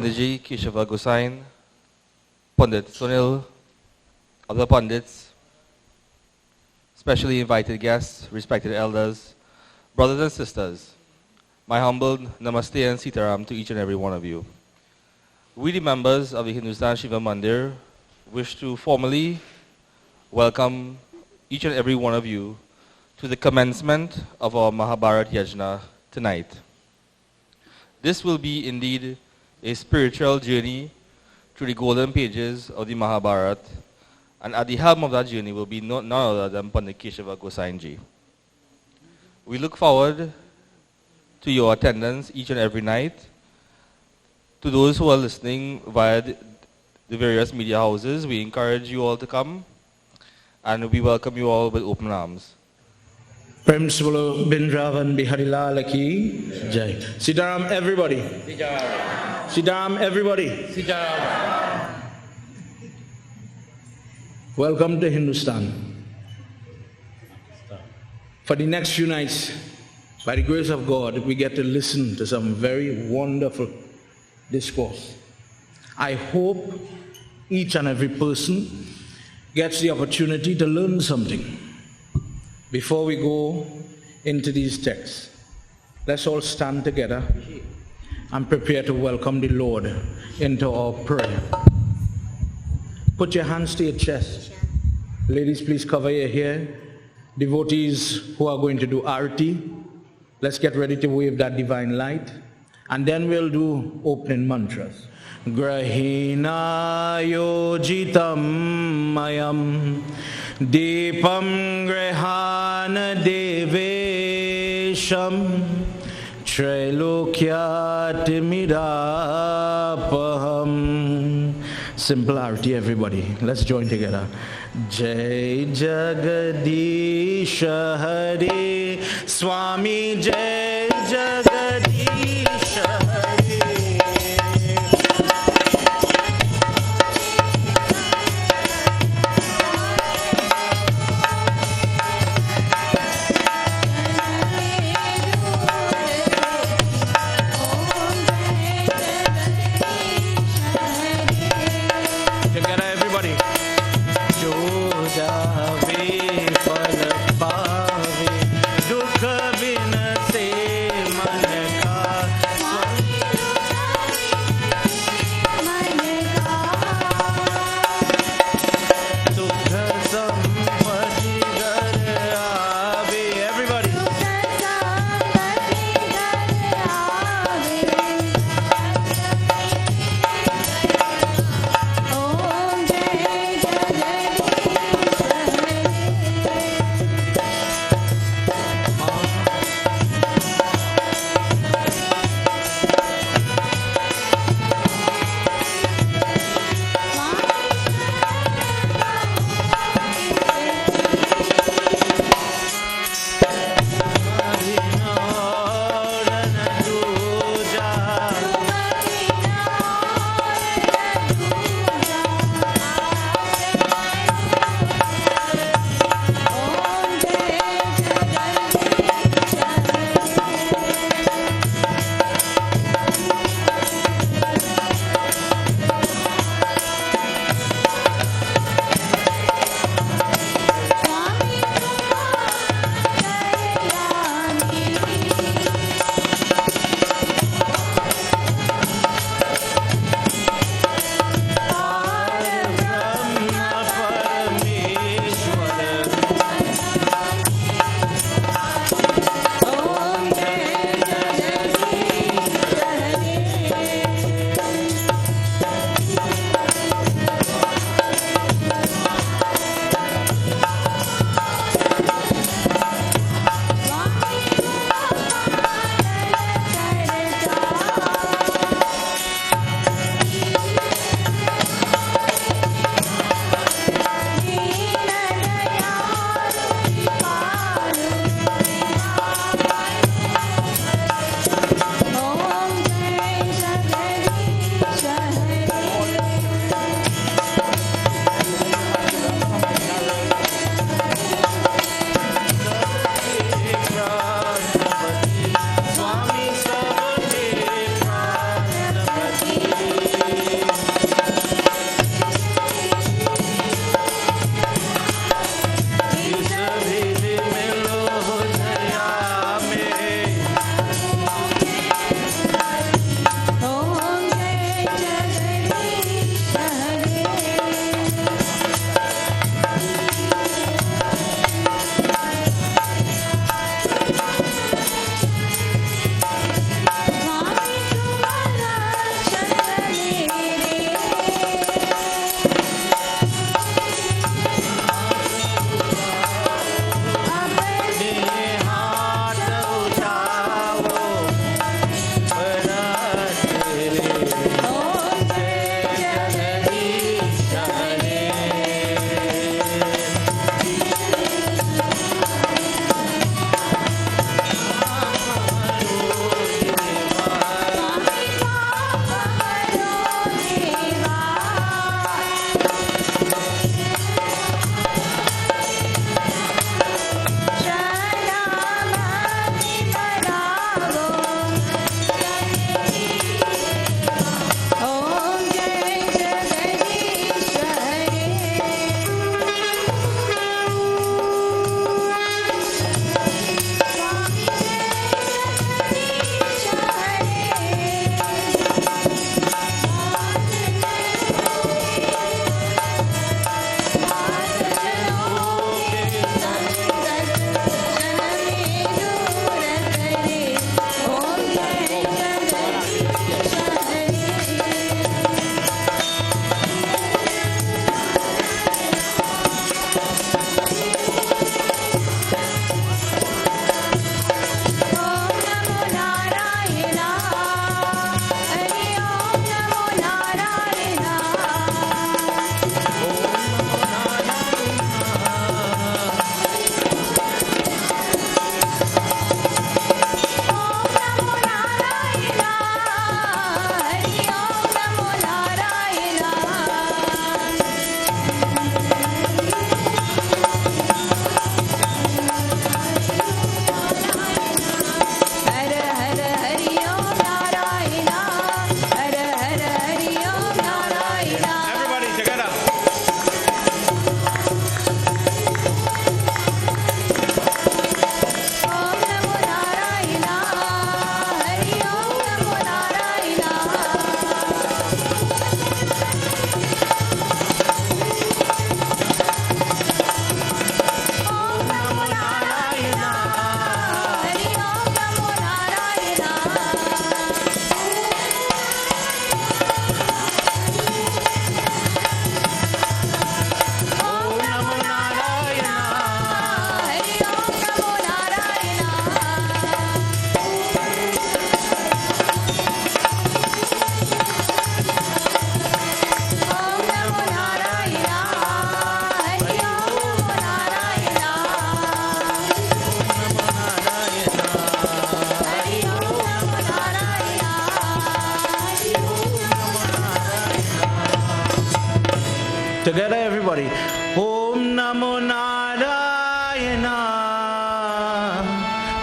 Panditji Keshava Gosine, Pandit Sunil, other Pandits, specially invited guests, respected elders, brothers and sisters, my humble namaste and sitaram to each and every one of you. We, the members of the Hindustan Shiva Mandir, wish to formally welcome each and every one of you to the commencement of our Mahabharata Yagna tonight. This will be indeed a spiritual journey through the golden pages of the Mahabharata, and at the helm of that journey will be none other than Pandit Keshava Gosine ji. We look forward to your attendance each and every night. To those who are listening via the various media houses, we encourage you all to come, and we welcome you all with open arms. Prem se bolo Bindravan Bihari Lal ki Jai. Sitaram everybody. Sitaram everybody. Welcome to Hindustan. For the next few nights, by the grace of God, we get to listen to some very wonderful discourse. I hope each and every person gets the opportunity to learn something. Before we go into these texts, let's all stand together and prepare to welcome the Lord into our prayer. Put your hands to your chest. Ladies, please cover your hair. Devotees who are going to do arati, let's get ready to wave that divine light. And then we'll do opening mantras. Grahina yojitam mayam Deepam grehana devesham Trailokyatimirapaham. Simple arati, everybody. Let's join together. Jai Jagadisha Hare Swami Jai Jagadisha Hare. Say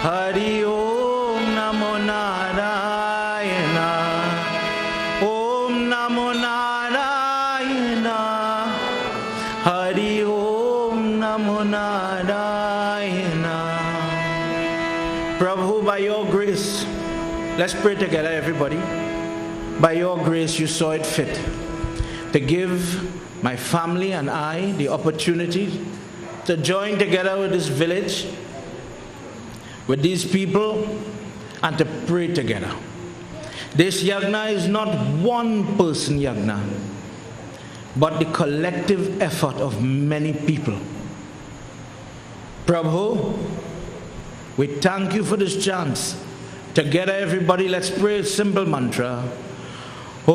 Hari Om Namo Narayana. Om Namo Narayana. Hari Om Namo Narayana. Prabhu, by your grace, let's pray together, everybody. By your grace, you saw it fit to give my family and I the opportunity to join together with this village, with these people, and to pray together. This Yagna is not one person Yagna, but the collective effort of many people. Prabhu, we thank you for this chance. Together, everybody, let's pray a simple mantra. Om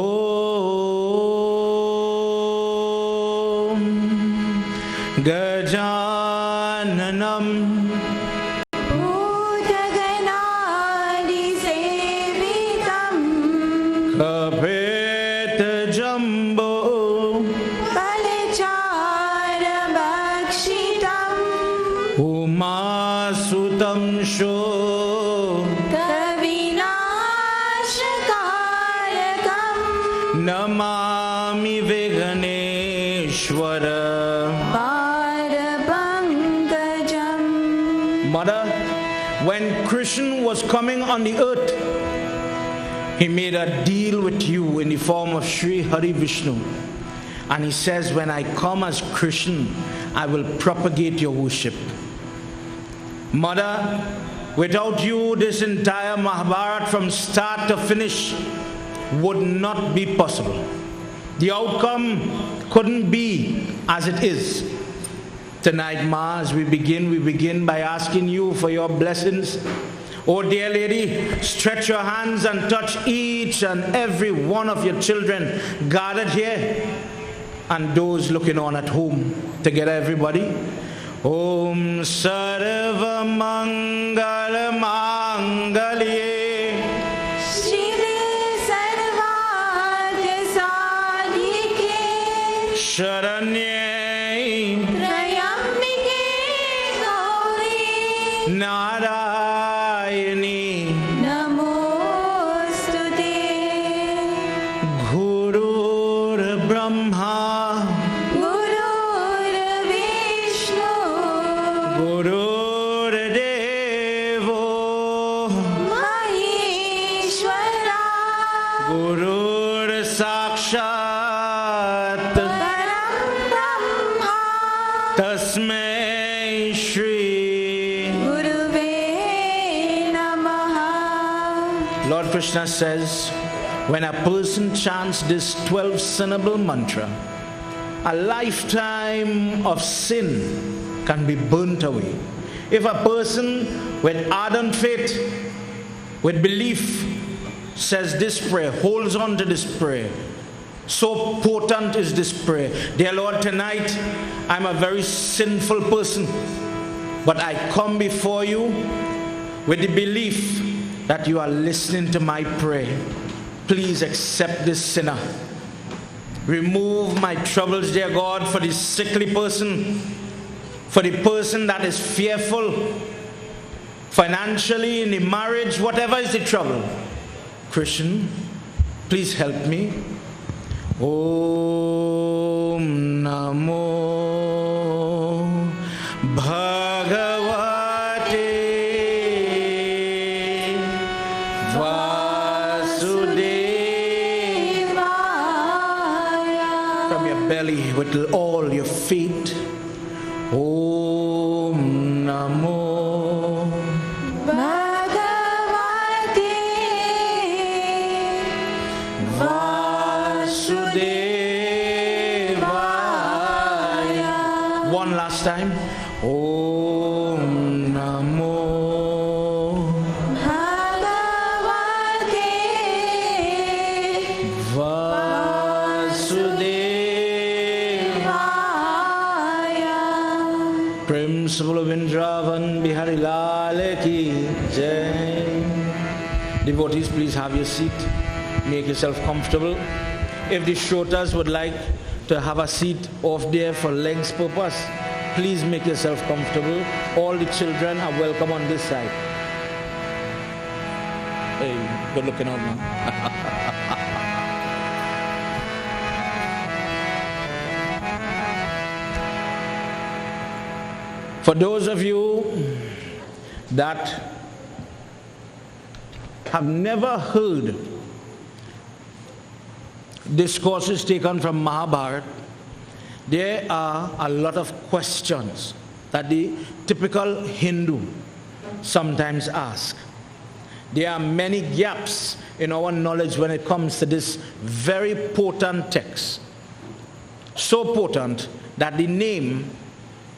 Gajananam Kapeta Jumbo Umasutam Sho Namami Viganeshwara. Mother, when Krishna was coming on the earth, he made a deal with you in the form of Sri Hari Vishnu. And he says, when I come as Krishna, I will propagate your worship. Mother, without you, this entire Mahabharata from start to finish would not be possible. The outcome couldn't be as it is. Tonight, Ma, as we begin by asking you for your blessings. Oh, dear lady, stretch your hands and touch each and every one of your children gathered here and those looking on at home. Together, everybody. Om Sarva Mangala Mangalye Sharanye Narayani Namostute Gurur Brahma Gurur Vishnu Gurur Devo Maheshwara Gurur Sakshat Brahma Tasmai Shri. Guruve Namaha. Lord Krishna says, when a person chants this 12-syllable mantra, a lifetime of sin can be burnt away. If a person with ardent faith, with belief, says this prayer, holds on to this prayer, so potent is this prayer. Dear Lord, tonight I'm a very sinful person, but I come before you with the belief that you are listening to my prayer. Please accept this sinner. Remove my troubles, dear God, for this sickly person, for the person that is fearful financially in the marriage, whatever is the trouble. Christian, please help me. Om Namo Bhagavate Vasudevaya. From your belly with all your feet. Om Namo Vasudevaya. One last time. Om Namo Vasudevaya. Principal of Indravan Bihari Lal ki Jai. Devotees, please have your seat. Make yourself comfortable. If the shrotas would like to have a seat off there for lengths purpose, please make yourself comfortable. All the children are welcome on this side. Hey, good looking out, man. For those of you that have never heard discourses taken from Mahabharata, there are a lot of questions that the typical Hindu sometimes ask. There are many gaps in our knowledge when it comes to this very potent text. So potent that the name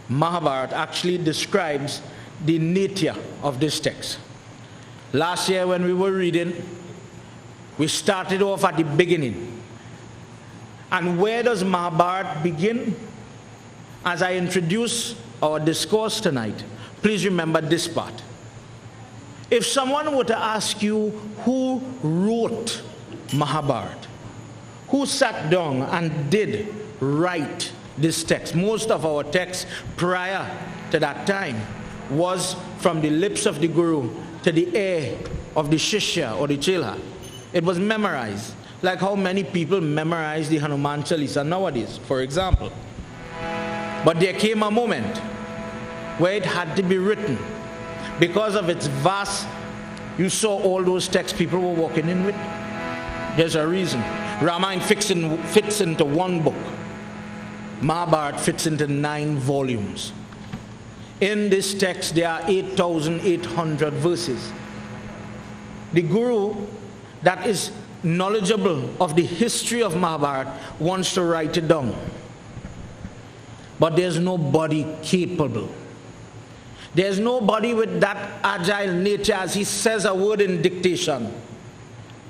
Mahabharata actually describes the nature of this text. Last year when we were reading, we started off at the beginning. And where does Mahabharata begin? As I introduce our discourse tonight, please remember this part. If someone were to ask you who wrote Mahabharata, who sat down and did write this text, most of our text prior to that time was from the lips of the Guru to the ear of the Shishya or the Chelha. It was memorized, like how many people memorize the Hanuman Chalisa nowadays, for example. But there came a moment where it had to be written. Because of its vast, you saw all those texts people were walking in with. There's a reason. Ramayana fits into one book. Mahabharata fits into 9 volumes. In this text, there are 8,800 verses. The Guru that is knowledgeable of the history of Mahabharata wants to write it down. But there's nobody capable. There's nobody with that agile nature, as he says a word in dictation,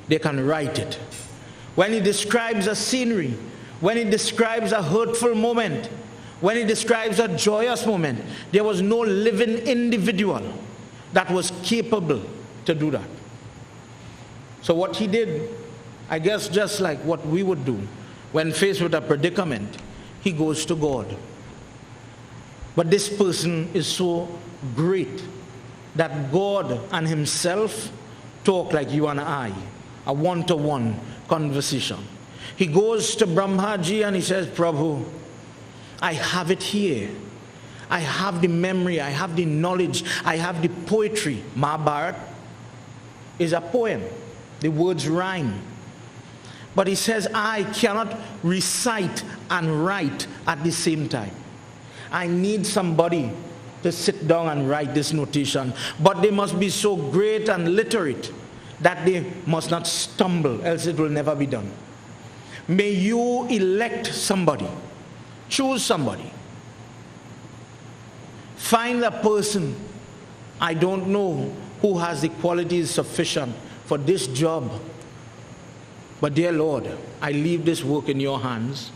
they can write it. When he describes a scenery, when he describes a hurtful moment, when he describes a joyous moment, there was no living individual that was capable to do that. So what he did, I guess just like what we would do when faced with a predicament, he goes to God. But this person is so great that God and himself talk like you and I, a one-to-one conversation. He goes to Brahmaji and he says, Prabhu, I have it here. I have the memory, I have the knowledge, I have the poetry. Mahabharata is a poem. The words rhyme. But he says, I cannot recite and write at the same time. I need somebody to sit down and write this notation. But they must be so great and literate that they must not stumble, else it will never be done. May you elect somebody. Choose somebody. Find a person, I don't know, who has the qualities sufficient for this job. But dear Lord, I leave this work in your hands.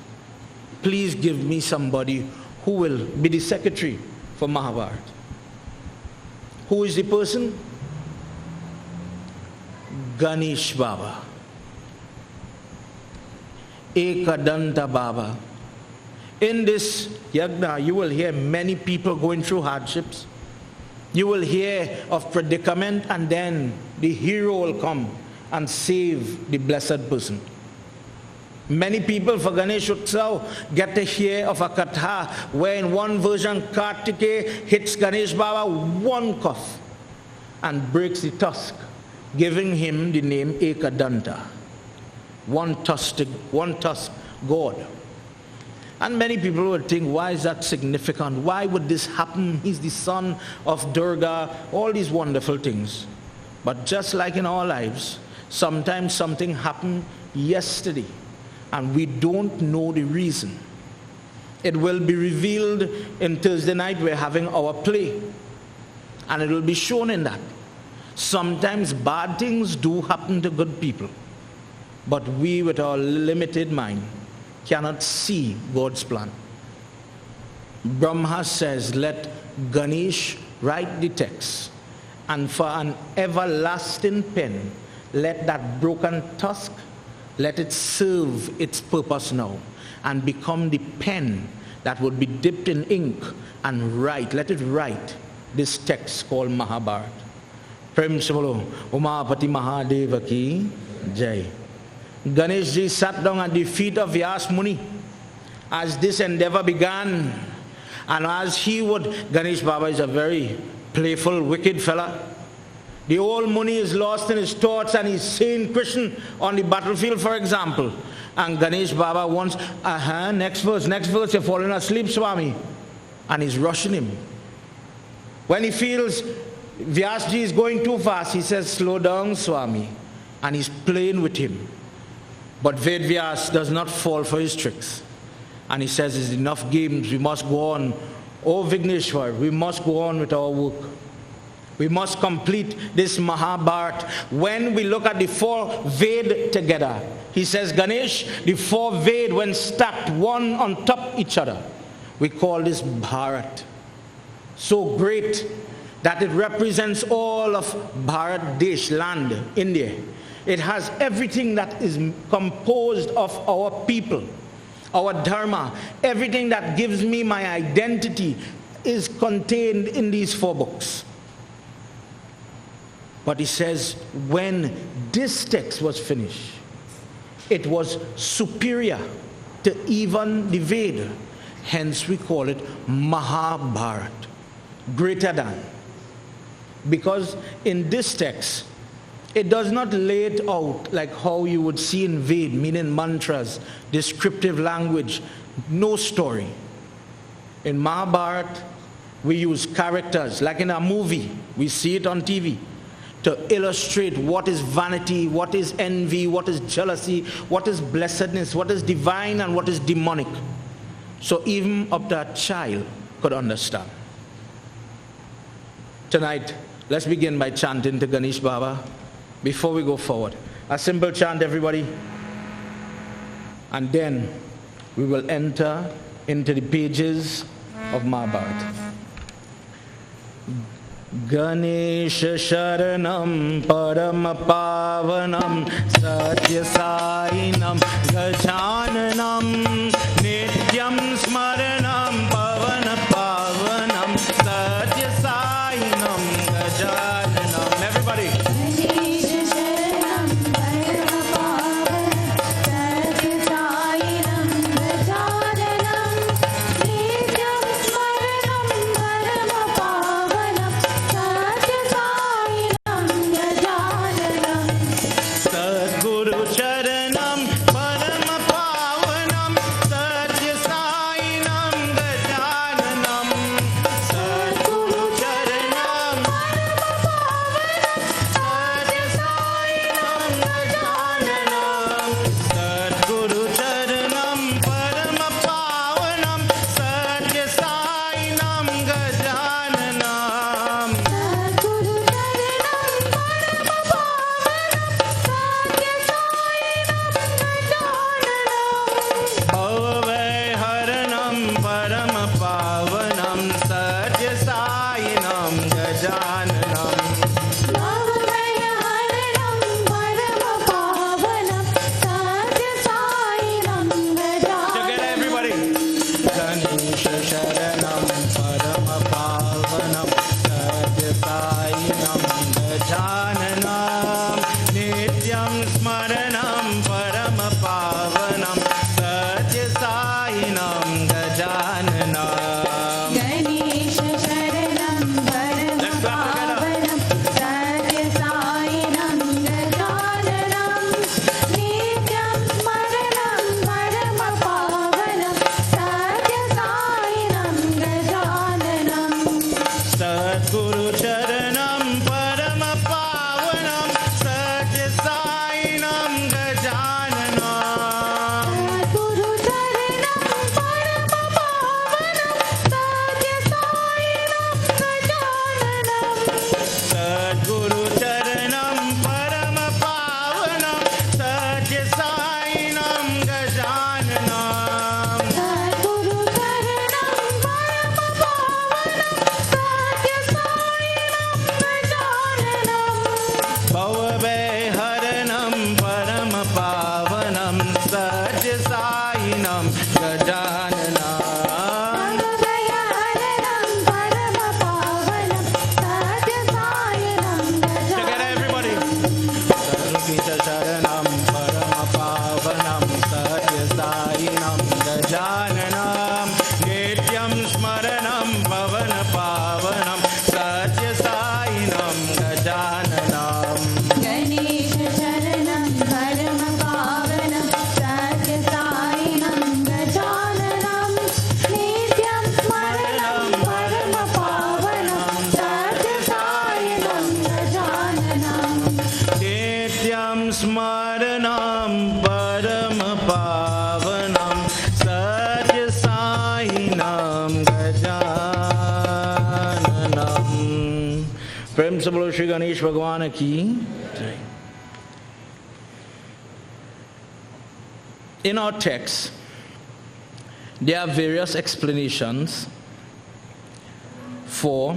Please give me somebody who will be the secretary for Mahabharata. Who is the person? Ganesh Baba. Ekadanta Baba. In this Yagna, you will hear many people going through hardships. You will hear of predicament, and then the hero will come and save the blessed person. Many people for Ganesh Utsav get to hear of a katha where in one version Kartikeya hits Ganesh Baba one cuff and breaks the tusk, giving him the name Ekadanta. One tusk God. And many people would think, why is that significant? Why would this happen? He's the son of Durga, all these wonderful things. But just like in our lives, sometimes something happened yesterday and we don't know the reason. It will be revealed in Thursday night. We're having our play, and it will be shown in that. Sometimes bad things do happen to good people, but we with our limited mind cannot see God's plan. Brahma says, let Ganesh write the text, and for an everlasting pen, let that broken tusk, let it serve its purpose now and become the pen that would be dipped in ink and write, let it write this text called Mahabharata. Prem se bolo Umapati Mahadeva ki Jai. Ganesh ji sat down at the feet of Vyas Muni as this endeavor began, and as he would, Ganesh Baba is a very playful, wicked fella. The old Muni is lost in his thoughts and he's seeing Krishna on the battlefield, for example. And Ganesh Baba wants, next verse, you're falling asleep, Swami. And he's rushing him. When he feels Vyasji is going too fast, he says, slow down, Swami. And he's playing with him. But Ved Vyas does not fall for his tricks. And he says, it's enough games, we must go on. Oh Vigneshwar, we must go on with our work. We must complete this Mahabharata. When we look at the four Ved together, he says, Ganesh, the four Ved, when stacked one on top each other, we call this Bharat. So great that it represents all of Bharat Desh, land, India. It has everything that is composed of our people, our dharma. Everything that gives me my identity is contained in these four books. But he says, when this text was finished, it was superior to even the Veda. Hence we call it Mahabharat, greater than. Because in this text, it does not lay it out like how you would see in Ved, meaning mantras, descriptive language, no story. In Mahabharata, we use characters, like in a movie, we see it on TV, to illustrate what is vanity, what is envy, what is jealousy, what is blessedness, what is divine and what is demonic. So even up to a child could understand. Tonight, let's begin by chanting to Ganesh Baba before we go forward. A simple chant, everybody. And then we will enter into the pages of Mahabharata. Ganesha Sharanam Param Pavanam Satya Sainam Gajananam Nityam Smaranam Pavana Pavanam Satya Sainam Gajananam. Everybody. Gajananam. Ganesha Sharanam Param Pavanam Satya Sainam Gajananam Nityam Smaranam Param Pavanam Satya Sainam Gajananam Nityam Smaranam Parama Pavanam Satya Sainam Gajananam. Prem se bolo Shri Ganesh Bhagwan ki. In our text, there are various explanations for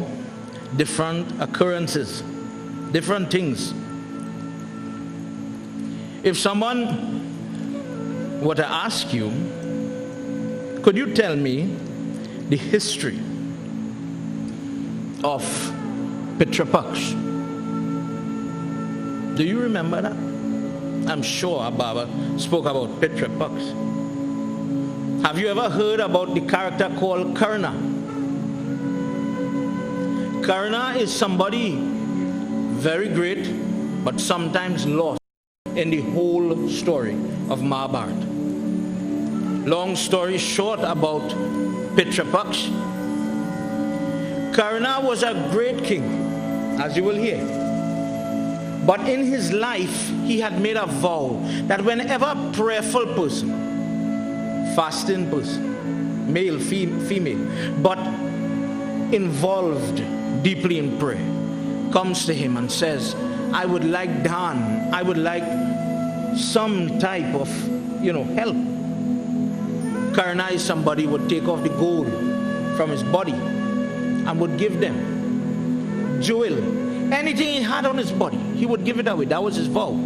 different occurrences, different things. If someone were to ask you, could you tell me the history of Pitrapaksh? Do you remember that? I'm sure Baba spoke about Pitrapaksh. Have you ever heard about the character called Karna? Karna is somebody very great, but sometimes lost in the whole story of Mahabharata. Long story short about Pitrapaksh, Karna was a great king, as you will hear. But in his life, he had made a vow that whenever a prayerful person, fasting person, male, female, but involved deeply in prayer, comes to him and says, I would like Dan, I would like some type of, help. Karna is somebody who would take off the gold from his body and would give them jewel, anything he had on his body, he would give it away. That was his vow.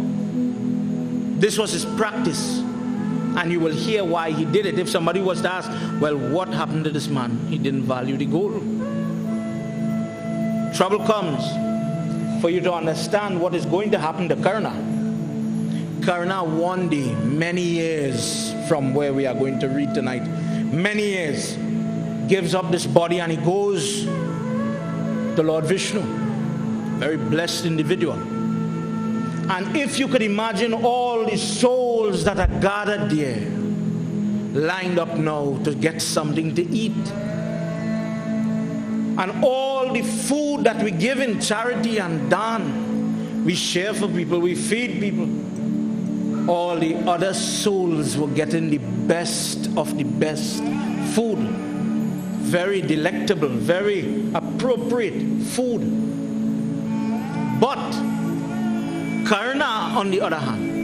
This was his practice. And you will hear why he did it. If somebody was to ask, well, what happened to this man? He didn't value the gold. Trouble comes for you to understand what is going to happen to Karna. Karna one day, many years from where we are going to read tonight, many years, gives up this body and he goes to Lord Vishnu. Very blessed individual. And if you could imagine all the souls that are gathered there, lined up now to get something to eat, and all the food that we give in charity and dan, we share for people, we feed people, all the other souls were getting the best of the best food. Very delectable, very appropriate food. But Karna, on the other hand,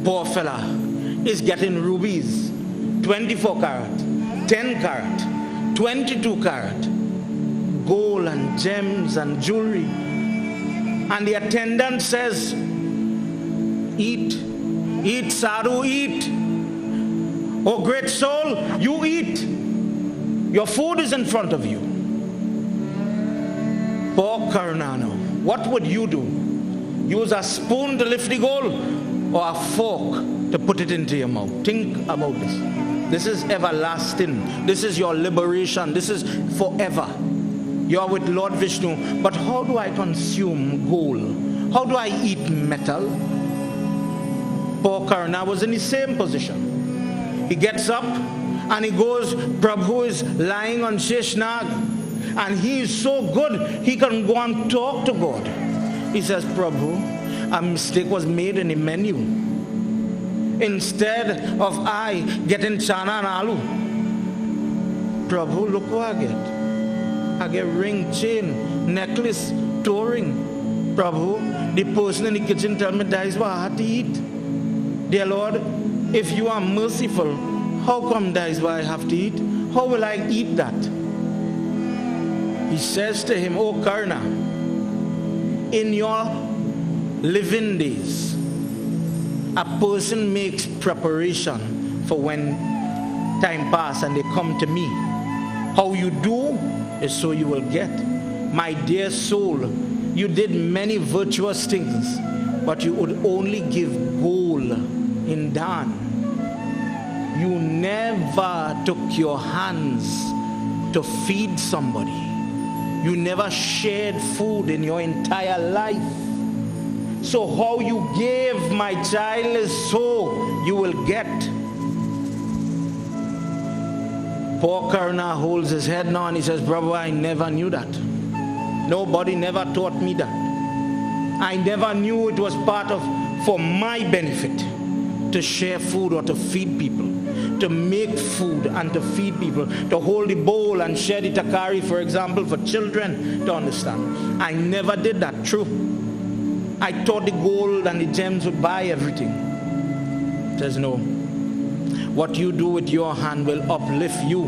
poor fella, is getting rubies, 24 carat, 10 carat, 22 carat, gold and gems and jewelry. And the attendant says, eat, eat, sadhu, eat. Oh great soul, you eat. Your food is in front of you. Poor Karna, what would you do? Use a spoon to lift the gold or a fork to put it into your mouth? Think about this. This is everlasting. This is your liberation. This is forever. You are with Lord Vishnu. But how do I consume gold? How do I eat metal? Poor Karna was in the same position. He gets up and he goes, Prabhu is lying on Sheshnag and he is so good he can go and talk to God. He says, Prabhu, a mistake was made in the menu. Instead of I getting chana and aloo, Prabhu, look what I get. I get ring, chain, necklace, toe ring. Prabhu, the person in the kitchen tell me that is what I had to eat. Dear Lord, if you are merciful, how come that is what I have to eat? How will I eat that? He says to him, O Karna, in your living days, a person makes preparation for when time passes and they come to me. How you do is so you will get. My dear soul, you did many virtuous things, but you would only give gold in dan. You never took your hands to feed somebody. You never shared food in your entire life. So how you gave, my child, is so you will get. Poor Karna holds his head now and he says, brother, I never knew that. Nobody never taught me that. I never knew it was part of, for my benefit, to share food or to feed people, to make food and to feed people, to hold the bowl and share the takari, for example, for children to understand. I never did that, true. I thought the gold and the gems would buy everything. He says, no. What you do with your hand will uplift you.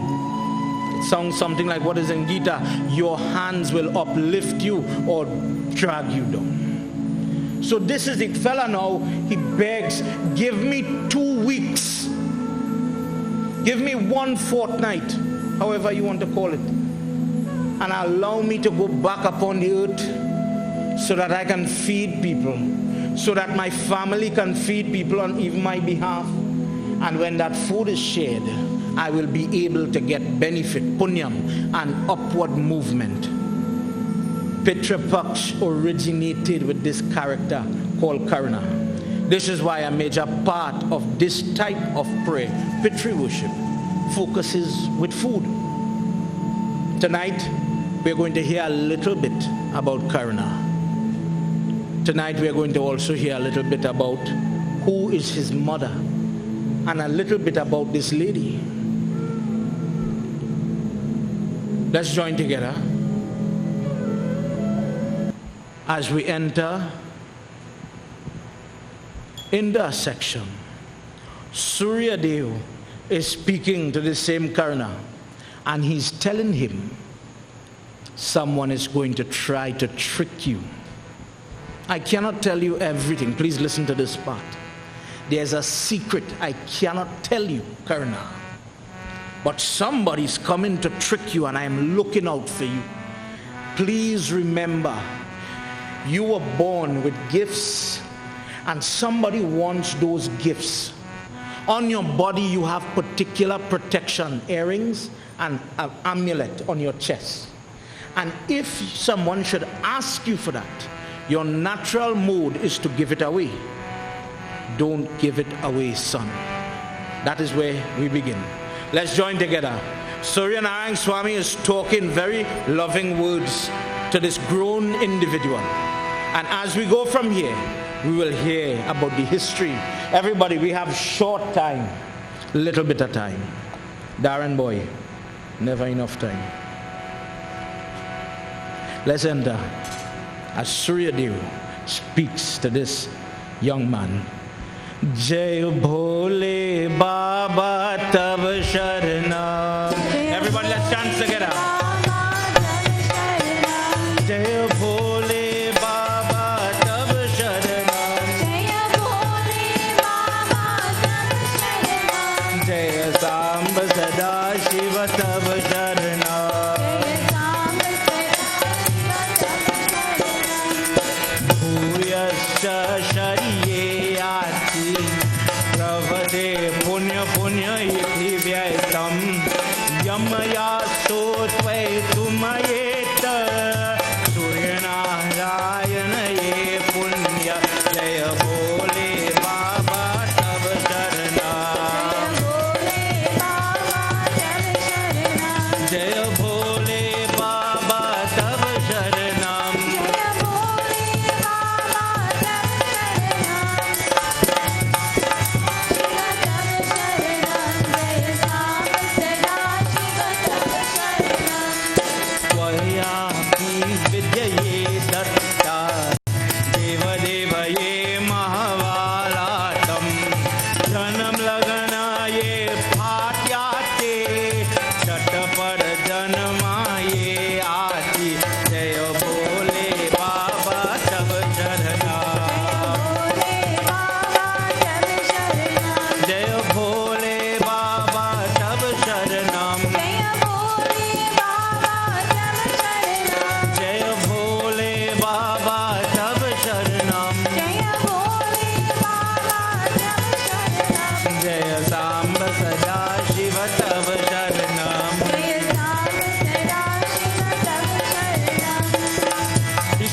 It sounds something like what is in Gita. Your hands will uplift you or drag you down. So this is the fella now. He begs, give me 2 weeks. Give me 1 fortnight, however you want to call it. And allow me to go back upon the earth so that I can feed people. So that my family can feed people on even my behalf. And when that food is shared, I will be able to get benefit, punyam, and upward movement. Pitru Paksh originated with this character called Karna. This is why a major part of this type of prayer, Pitru worship, focuses with food. Tonight, we're going to hear a little bit about Karna. Tonight, we're going to also hear a little bit about who is his mother and a little bit about this lady. Let's join together as we enter in the section. Surya Dev is speaking to the same Karna, and he's telling him someone is going to try to trick you. I cannot tell you everything. Please listen to this part. There's a secret I cannot tell you, Karna. But somebody's coming to trick you, and I am looking out for you. Please remember, you were born with gifts, and somebody wants those gifts. On your body, you have particular protection, earrings and an amulet on your chest. And if someone should ask you for that, your natural mode is to give it away. Don't give it away, son. That is where we begin. Let's join together. Surya Narayan Swami is talking very loving words to this grown individual. And as we go from here, we will hear about the history. Everybody, we have short time, little bit of time. Darren boy, never enough time. Let's enter as Surya Dev speaks to this young man. Jai Bhole Baba Tab Sharna. Everybody, let's chant together. Jai Bhole Baba Tab Sharna. Jai Samba Sada Shiva Tab Sharna. Bhuyascha Shariye Pravade Punya Punya Iti Vyaitam Yamaya Sotve Tumayeta Suryanarayana Ye Punya Jaya Bole Baba Tab Sharna. Jaya Bole Baba Tab Sharna. Mahabharatam Janam Lagana Ye Phatyate Chatapad Janma Ye Aati Jaya Bole Baba Tab Sharna. Jaya Bole Baba Tab Sharna. Jaya Bole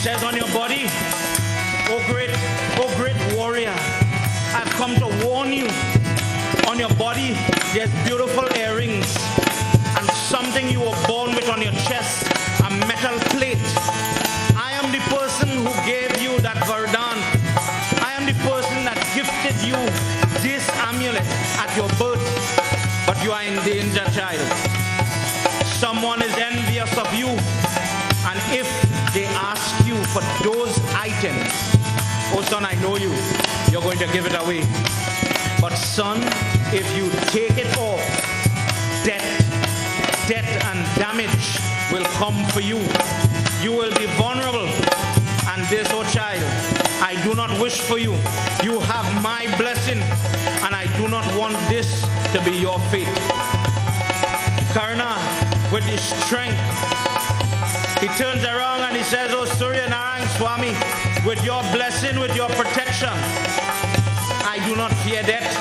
says on your body, oh great warrior, I've come to warn you. On your body, there's beautiful earrings and something you were born with on your chest, a metal plate. I am the person who gave you that vardhan. I am the person that gifted you this amulet at your birth, but you are in danger, child. Someone is envious of you, and if they ask you for those items, oh son, I know you, you're going to give it away. But son, if you take it off, death and damage will come for you. You will be vulnerable. And this, oh child, I do not wish for you. You have my blessing, and I do not want this to be your fate. Karna, with his strength, he turns around and he says, oh Surya Narayan Swami, with your blessing, with your protection, I do not fear death.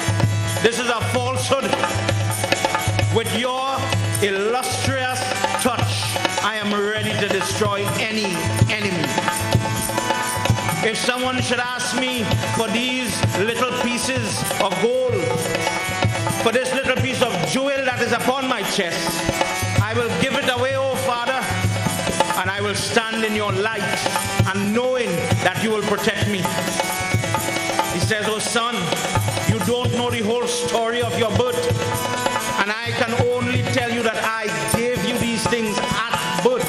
This is a falsehood. With your illustrious touch, I am ready to destroy any enemy. If someone should ask me for these little pieces of gold, for this little piece of jewel that is upon my chest, I will give it away, oh Father, and I will stand in your light and knowing that you will protect me. He says, oh son, you don't know the whole story of your birth, and I can only tell you that I gave you these things at birth.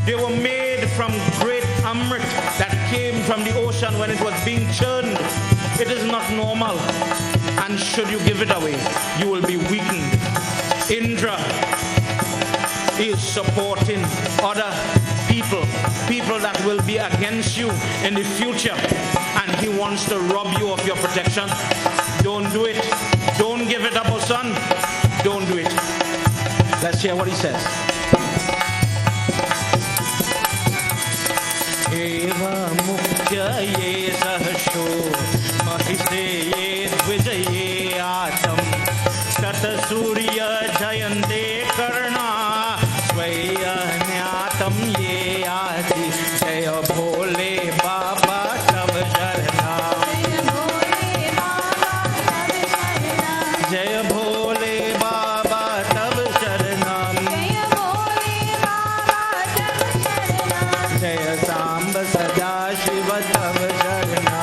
They were made from great amrit that came from the ocean when it was being churned. It is not normal, and should you give it away, you will be weakened. Indra is supporting other people that will be against you in the future, and he wants to rob you of your protection. Don't do it. Don't give it up, oh son. Don't do it. Let's hear what he says. Eva mukhya ye sahasho mahise ye dvijaye atam tat surya jayante karna swaya nyatam ye adi jaya bhole baba tab sharna jaya bhole baba tab sharna jaya samb sada shiva tab sharna.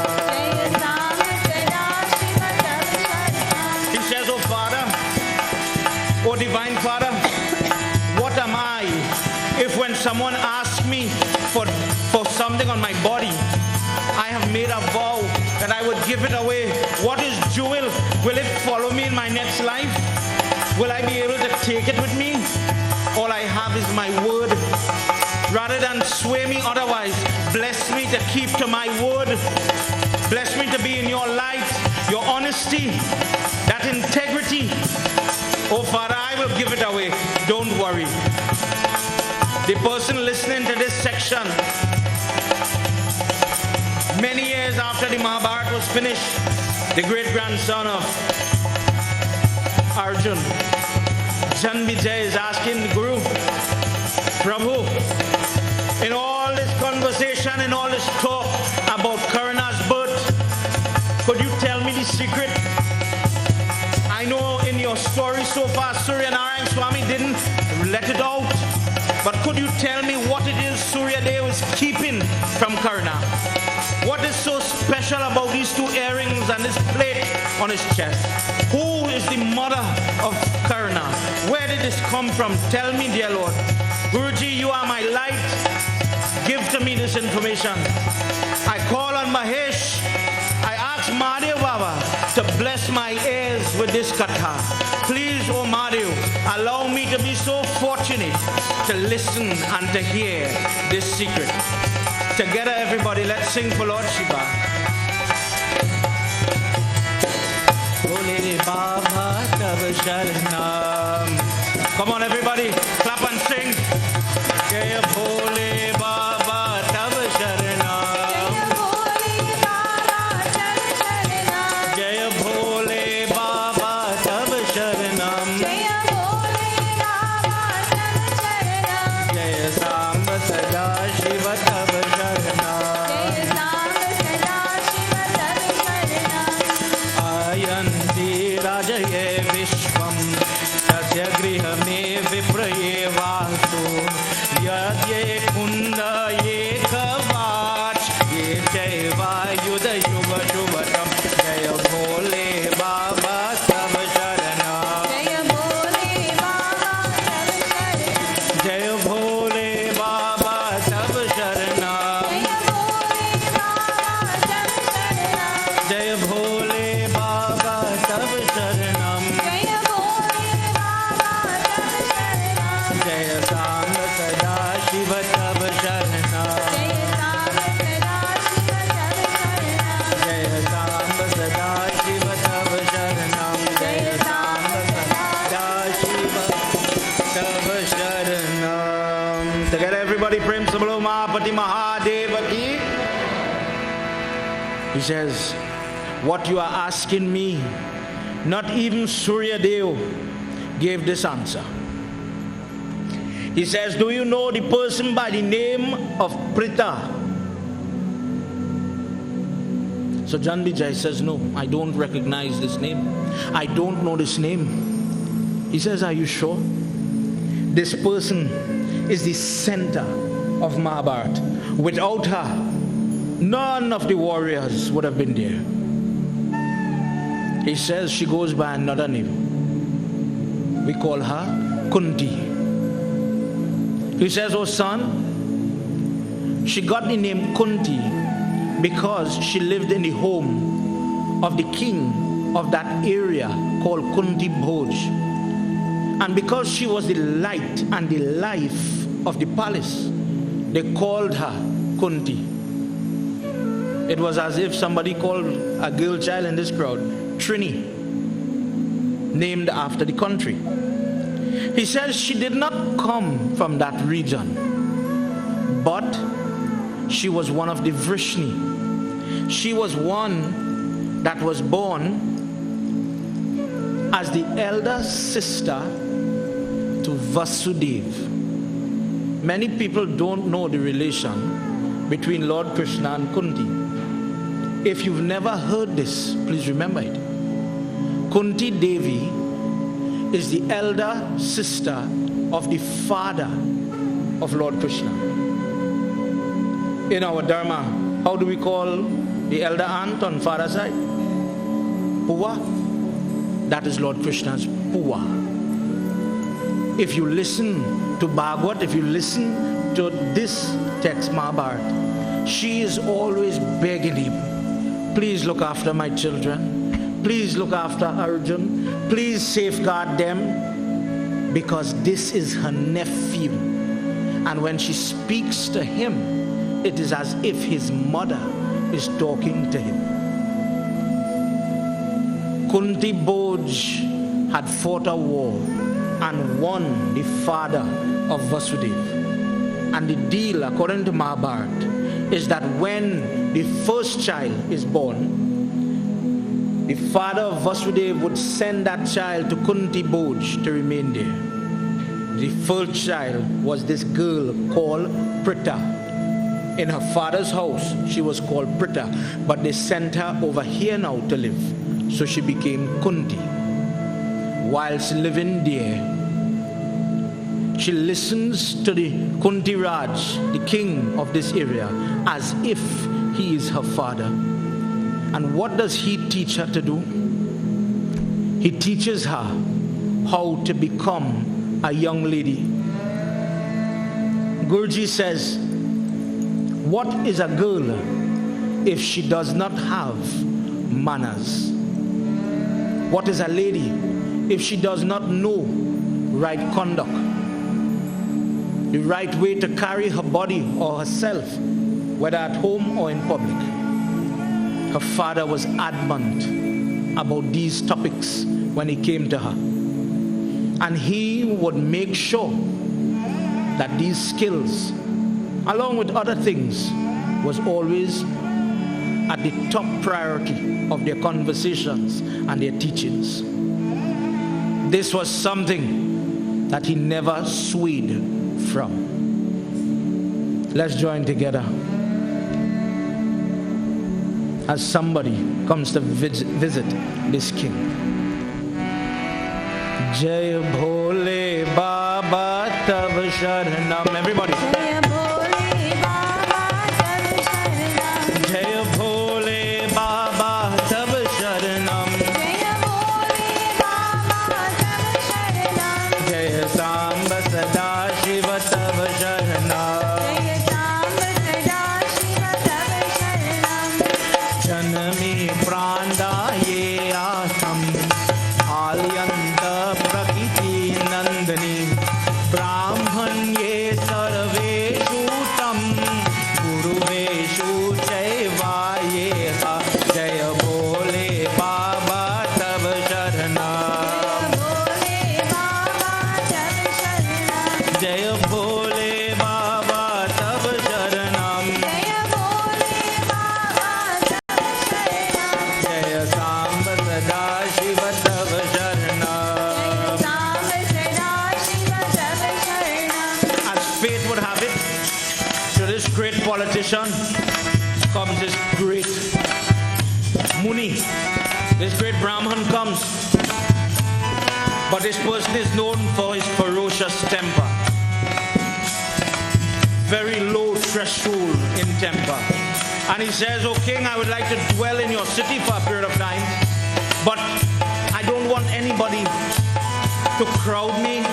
He says, oh Father, oh divine Father, what am I if when someone asks me for something on my body, I have made a vow that I would give it away? What is jewel? Will it follow me in my next life? Will I be able to take it with me? All I have is my word. Rather than sway me otherwise, bless me to keep to my word. Bless me to be in your light, your honesty, that integrity. Oh Father, I will give it away. Don't worry. The person listening to this section, many years after the Mahabharata was finished, the great-grandson of Arjun, Janmijay, is asking the Guru, Prabhu, in all this conversation, in all this talk about Karna's birth, could you tell me the secret? I know in your story so far, Surya Narayan Swami didn't let it out. But could you tell me what it is Surya Dev is keeping from Karna? What is so special about these two earrings and this plate on his chest? Who is the mother of Karna? Where did this come from? Tell me, dear Lord. Guruji, you are my light. Give to me this information. I call on Mahesh. I ask Mahadev Baba to bless my ears with this katha. Please, oh Mahadev, allow me to be so fortunate to listen and to hear this secret. Together, everybody, let's sing for Lord Shiva. Bole Baba Tab Sharanam. Come on, everybody, clap and sing. Jaya Bole Baba Tab Sharanam. Jaya Bole Baba Tab Sharanam. Jaya Samba Sada Shiva Tab Sharanam. Ganpati Mahadeva ki. He says, what you are asking me, not even Surya Dev gave this answer. He says, do you know the person by the name of Prita? So John Vijay says, no, I don't recognize this name. I don't know this name. He says, are you sure? This person is the center of Mahabharata. Without her, none of the warriors would have been there. He says she goes by another name. We call her Kunti. He says, oh son, she got the name Kunti because she lived in the home of the king of that area called Kunti Bhoj. And because she was the light and the life of the palace, they called her Kunti. It was as if somebody called a girl child in this crowd Trini, named after the country. He says she did not come from that region, but she was one of the Vrishni. She was one that was born as the elder sister to Vasudeva. Many people don't know the relation between Lord Krishna and Kunti. If you've never heard this, please remember it. Kunti Devi is the elder sister of the father of Lord Krishna. In our Dharma, how do we call the elder aunt on father's side? Puva. That is Lord Krishna's Puva. If you listen to Bhagavad, if you listen to this text, Mahabharata, she is always begging him, please look after my children. Please look after Arjun. Please safeguard them, because this is her nephew. And when she speaks to him, it is as if his mother is talking to him. Kunti Bhoj had fought a war and won the father of Vasudeva. And the deal, according to Mahabharata, is that when the first child is born, the father of Vasudeva would send that child to Kunti Bhoj to remain there. The first child was this girl called Prita. In her father's house, she was called Prita, but they sent her over here now to live. So she became Kunti. Whilst living there, she listens to the Kunti Raj, the king of this area, as if he is her father. And what does he teach her to do? He teaches her how to become a young lady. Guruji says, what is a girl if she does not have manners? What is a lady if she does not know right conduct? The right way to carry her body or herself, whether at home or in public. Her father was adamant about these topics when he came to her. And he would make sure that these skills, along with other things, was always at the top priority of their conversations and their teachings. This was something that he never swayed from. Let's join together as somebody comes to visit this king. Jai Bhole Baba Tav Sharanam. Everybody. Jai Bhole Baba Tav Sharanam. Jai Bhole Baba Tav Sharanam. Jai Bhole Baba Tav Sharanam. Jai Samba Sada Shiva Tav Sharanam. Jai Samba Sada Shiva Tav Sharanam. Janami Pranda Ye Asam Alyanta Prakriti Nandani Brahman Ye Sarve this great politician comes this great Muni. This great Brahman comes. But this person is known for his ferocious temper. Very low threshold in temper. And he says, "O king, I would like to dwell in your city for a period of time, but I don't want anybody to crowd me.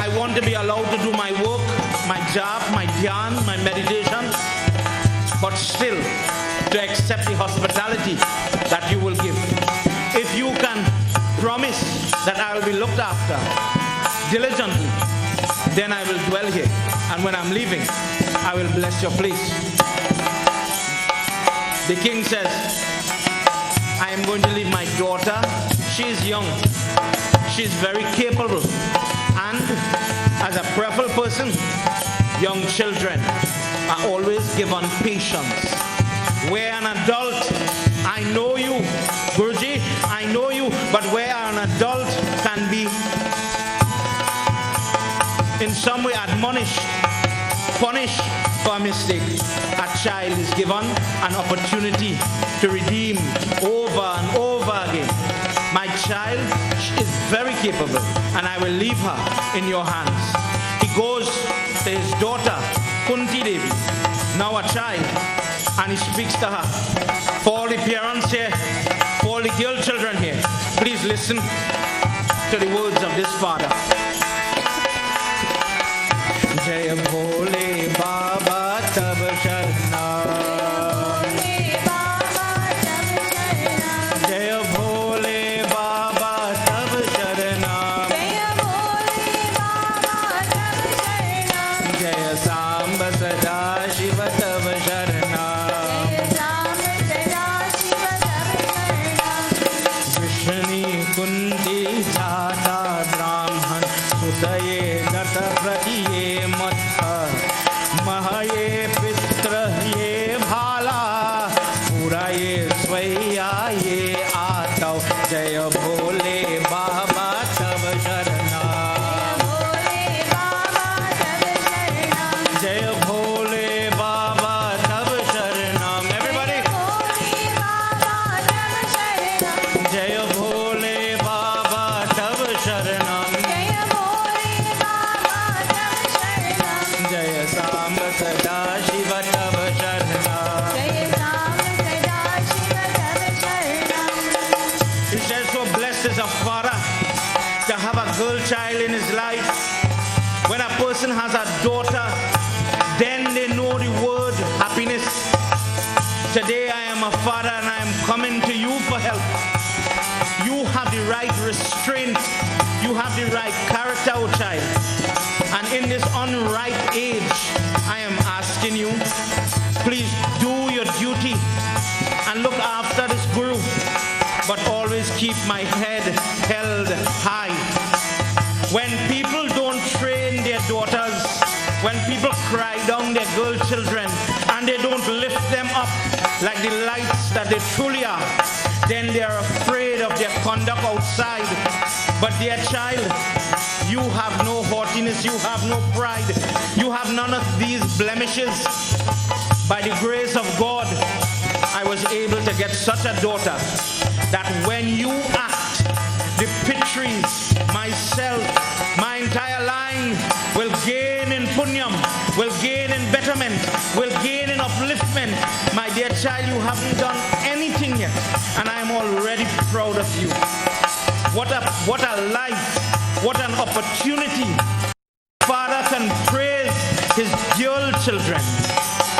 I want to be allowed to do my work, my job, my dhyan, my meditation, but still to accept the hospitality that you will give. If you can promise that I will be looked after diligently, then I will dwell here. And when I'm leaving, I will bless your place." The king says, "I am going to leave my daughter. She is young. She is very capable. And as a prayerful person, young children are always given patience. Where an adult, I know you, Guruji, I know you, but where an adult can be in some way admonished, punished for a mistake, a child is given an opportunity to redeem over and over again. My child is very capable, and I will leave her in your hands." He goes to his daughter, Kunti Devi, now a child, and he speaks to her. For all the parents here, for all the girl children here, please listen to the words of this father. Jai Bhole Baba Tab Sharna, Jai Bhole Baba Tab Sharna, Jai Samba Sada Shiva Tab Sharna, Vishni Kunti Jata Brahman Sudaye Gata Pratiye Matha Mahaye Pitra Ye Bhala Pura Ye Swaya Ye Atav Jaya Bhole Baba Tab Sharna, Jaya Bhole Baba Tab Sharna. Everybody, Jaya Bhole Baba Tab Sharna, Jaya Samba Sada Shiva Tab Sharna. He says, so blessed is a father to have a girl child in his life. When a person has a daughter, then they know the word happiness. Today I am a father and I am coming to you for help. You have the right restraint. You have the right character, O child. And in this unripe age, I am asking you, please do your duty and look after this guru, but always keep my head held high. When people don't train their daughters, when people cry down their girl children and they don't lift them up like the lights that they truly are, then they are afraid of their conduct outside. But dear child, you have no haughtiness, you have no pride, you have none of these blemishes. By the grace of God, I was able to get such a daughter that when you act, the Pitris, myself, my entire line will gain in punyam, will gain in betterment, will gain in upliftment. My dear child, you haven't done anything yet, and I am already proud of you. What a life, what an opportunity. Father can praise his girl children.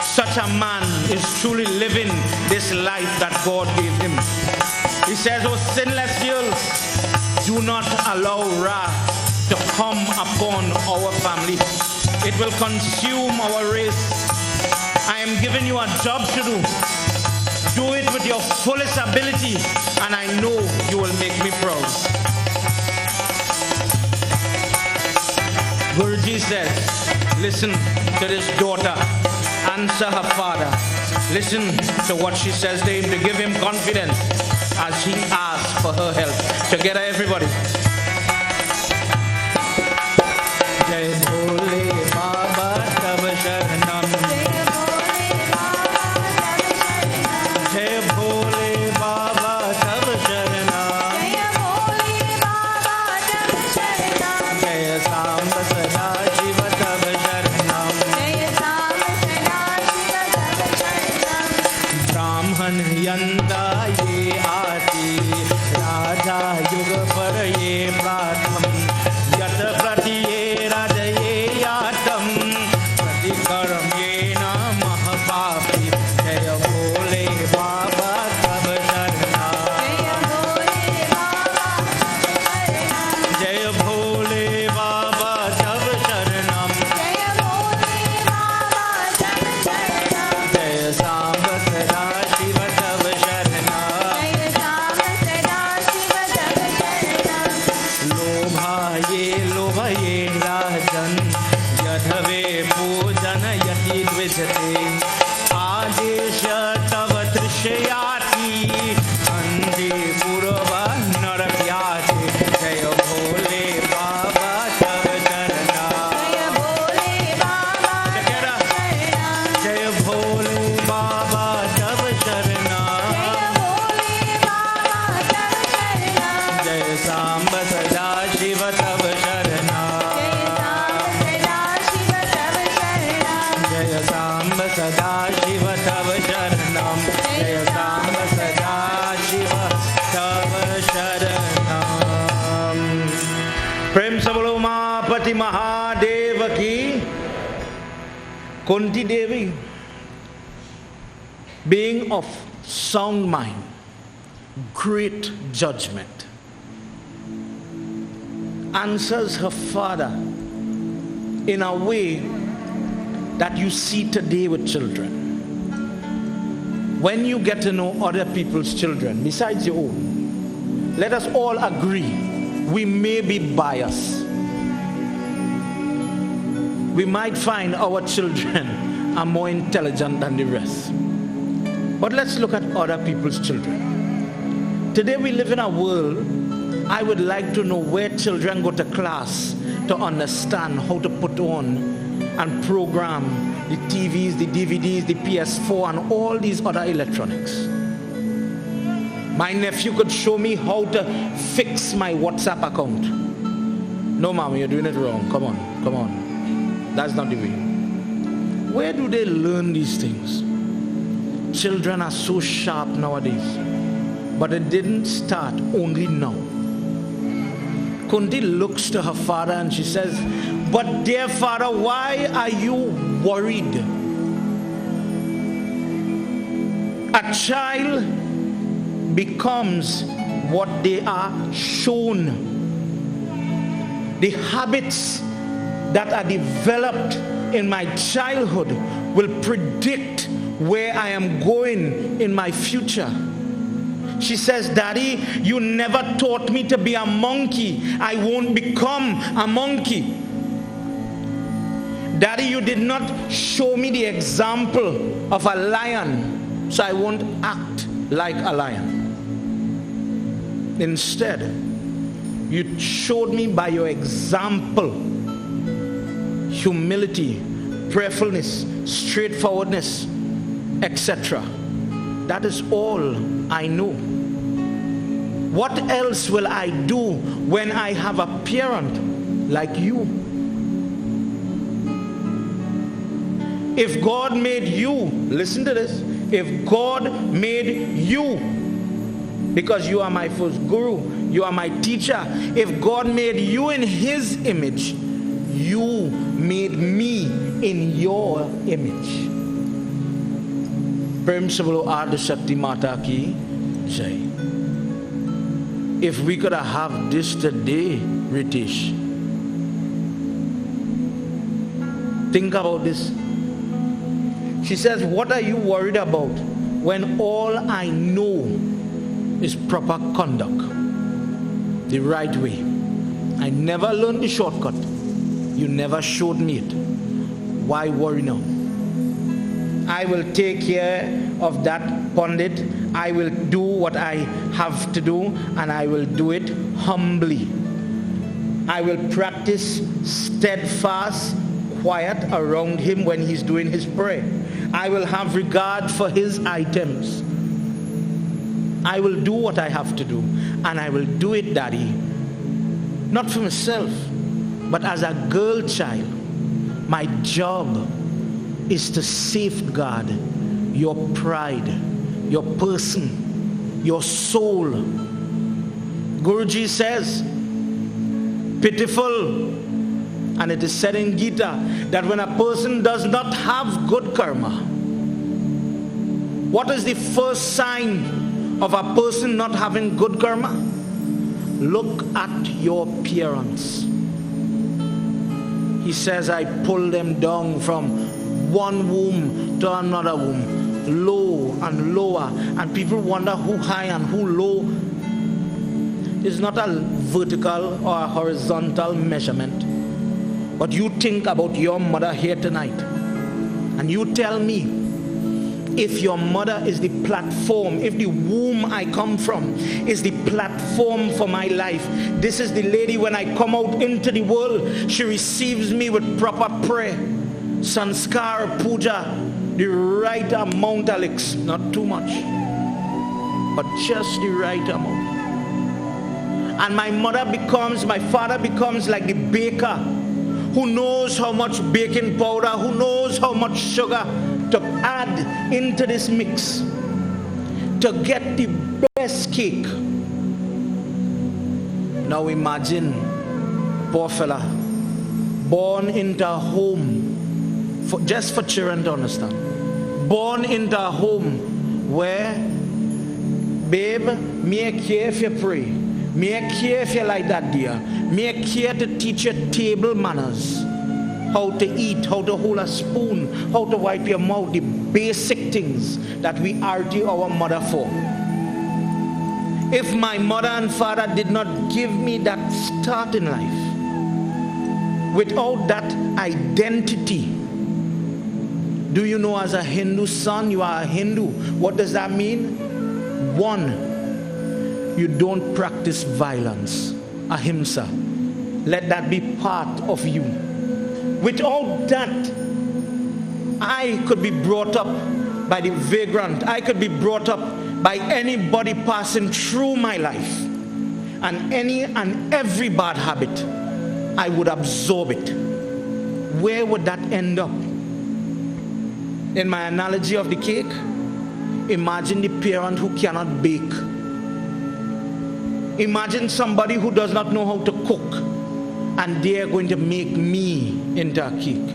Such a man is truly living this life that God gave him. He says, oh sinless girls, do not allow wrath to come upon our family. It will consume our race. I am giving you a job to do. Do it with your fullest ability, and I know you will make me proud. Guruji says, listen to this daughter, answer her father. Listen to what she says to him to give him confidence as he asks for her help. Together, everybody. Jai Bhole Baba Tab Sharanam. मन यंता ये आती राजा युग पर ये प्रातम यत प्रति ये राजये यातम प्रतिकर्म ये न महापापी जय भोले बाबा तब शरणा जय भोले बाबा तब शरणम जय सांब सदा शिव तब शरणा लोभा ये राजन यधवे पूजन यति द्विजते आदेश तव तृषयाति अंधे पूर्व नरक्याति जय भोले बाबा तव शरणा जय भोले बाबा तव शरणा जय सांब सदा शिव तव शरणा जय सांब सदा शिव तव शरणम जय सांब सदा शिव तव शरणम प्रेम से बोलो उमापति महादेव की Kunti Devi, being of sound mind, great judgment, answers her father in a way that you see today with children. When you get to know other people's children besides your own, let us all agree we may be biased. We might find our children are more intelligent than the rest. But let's look at other people's children. Today we live in a world, I would like to know where children go to class to understand how to put on and program the TVs, the DVDs, the PS4 and all these other electronics. My nephew could show me how to fix my WhatsApp account. No, mom, you're doing it wrong. Come on. That's not the way. Where do they learn these things? Children are so sharp nowadays. But it didn't start only now. Kunti looks to her father and she says, but dear father, why are you worried? A child becomes what they are shown. The habits that are developed in my childhood will predict where I am going in my future. She says, Daddy, you never taught me to be a monkey. I won't become a monkey. Daddy, you did not show me the example of a lion, so I won't act like a lion. Instead, you showed me by your example humility, prayerfulness, straightforwardness, etc. That is all I know. What else will I do when I have a parent like you? If God made you, listen to this, if God made you, because you are my first guru, you are my teacher, if God made you in His image, you made me in your image. Prem se bolo Adi Shakti Mata ki jai. If we could have this today, Ritesh, think about this. She says, what are you worried about when all I know is proper conduct, the right way? I never learned the shortcut. You never showed me it. Why worry now? I will take care of that pundit. I will do what I have to do, and I will do it humbly. I will practice steadfast quiet around him when he's doing his prayer. I will have regard for his items. I will do what I have to do, and I will do it, Daddy, not for myself, but as a girl child. My job is to safeguard your pride, your person, your soul. Guruji says, pitiful, and it is said in Gita that when a person does not have good karma, what is the first sign of a person not having good karma? Look at your appearance. He says, I pull them down from one womb to another womb, low and lower, and people wonder who high and who low. It's not a vertical or a horizontal measurement. But you think about your mother here tonight, and you tell me, if your mother is the platform, if the womb I come from is the platform for my life, this is the lady when I come out into the world, she receives me with proper prayer, sanskar, puja, the right amount, Alex, not too much, but just the right amount. And my father becomes like the baker who knows how much baking powder, who knows how much sugar to add into this mix to get the best cake. Now imagine, poor fella, born into a home, just for children to understand, born into a home where, babe, me care if you pray, me care if you like that dear, me care to teach you table manners, how to eat, how to hold a spoon, how to wipe your mouth, the basic things that we argue our mother for. If my mother and father did not give me that start in life, without that identity, do you know, as a Hindu son, you are a Hindu. What does that mean? One, you don't practice violence, ahimsa. Let that be part of you. Without that, I could be brought up by the vagrant. I could be brought up by anybody passing through my life. And any and every bad habit, I would absorb it. Where would that end up? In my analogy of the cake, imagine the parent who cannot bake. Imagine somebody who does not know how to cook, and they are going to make me into a cake.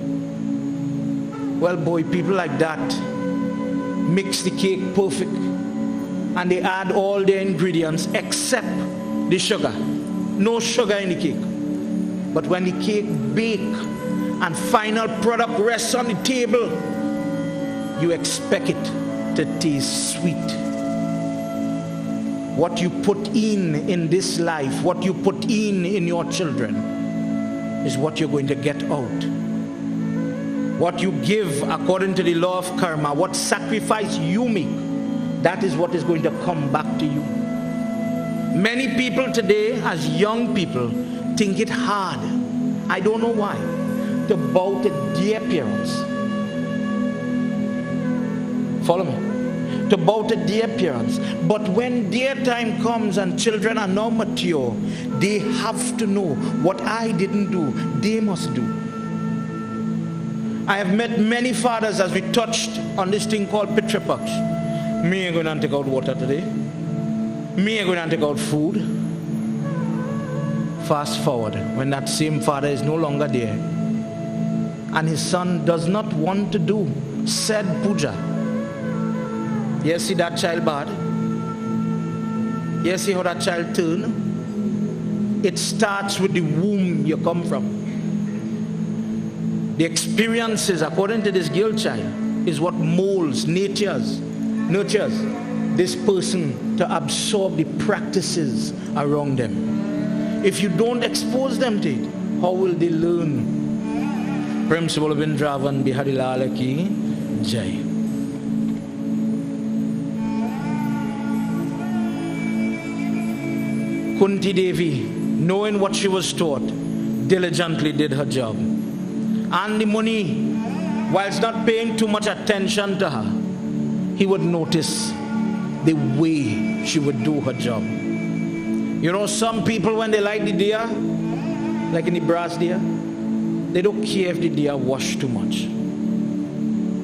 Well, boy, people like that mix the cake perfect, and they add all their ingredients except the sugar. No sugar in the cake. But when the cake bakes and final product rests on the table, you expect it to taste sweet. What you put in this life, what you put in your children, is what you're going to get out. What you give according to the law of karma, what sacrifice you make, that is what is going to come back to you. Many people today, as young people, think it hard, I don't know why, to bow to their parents. Follow me? To bow to their parents. But when their time comes and children are now mature, they have to know what I didn't do, they must do. I have met many fathers, as we touched on this thing called Pitri Paksh. Me ain't going to take out water today. Me ain't going to take out food. Fast forward, when that same father is no longer there, and his son does not want to do said puja. You see that child bad? You see how that child turn? It starts with the womb you come from. The experiences, according to this girl child, is what molds, nurtures this person to absorb the practices around them. If you don't expose them to it, how will they learn? Principal Vindravan Biharilala ki Jai. Kunti Devi, knowing what she was taught, diligently did her job. And the money, whilst not paying too much attention to her, he would notice the way she would do her job. You know, some people, when they light the diya, like in the brass diya, they don't care if the diya wash too much.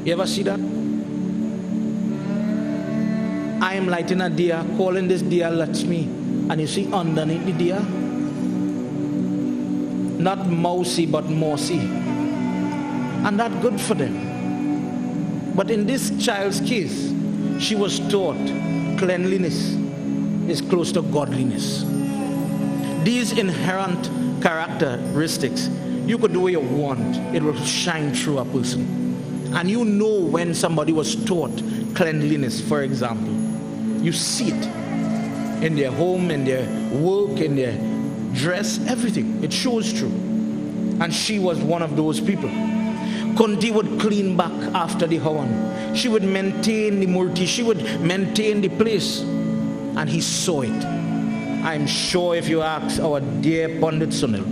You ever see that? I am lighting a diya, calling this diya Lakshmi, and you see underneath the diya, not mousy but mossy, and that's good for them. But in this child's case, she was taught cleanliness is close to godliness. These inherent characteristics, you could do what you want, it will shine through a person. And you know when somebody was taught cleanliness, for example. You see it in their home, in their work, in their dress, everything. It shows through. And she was one of those people. Kunti would clean back after the Havan. She would maintain the murti. She would maintain the place. And he saw it. I'm sure if you ask our dear Pandit Sunil,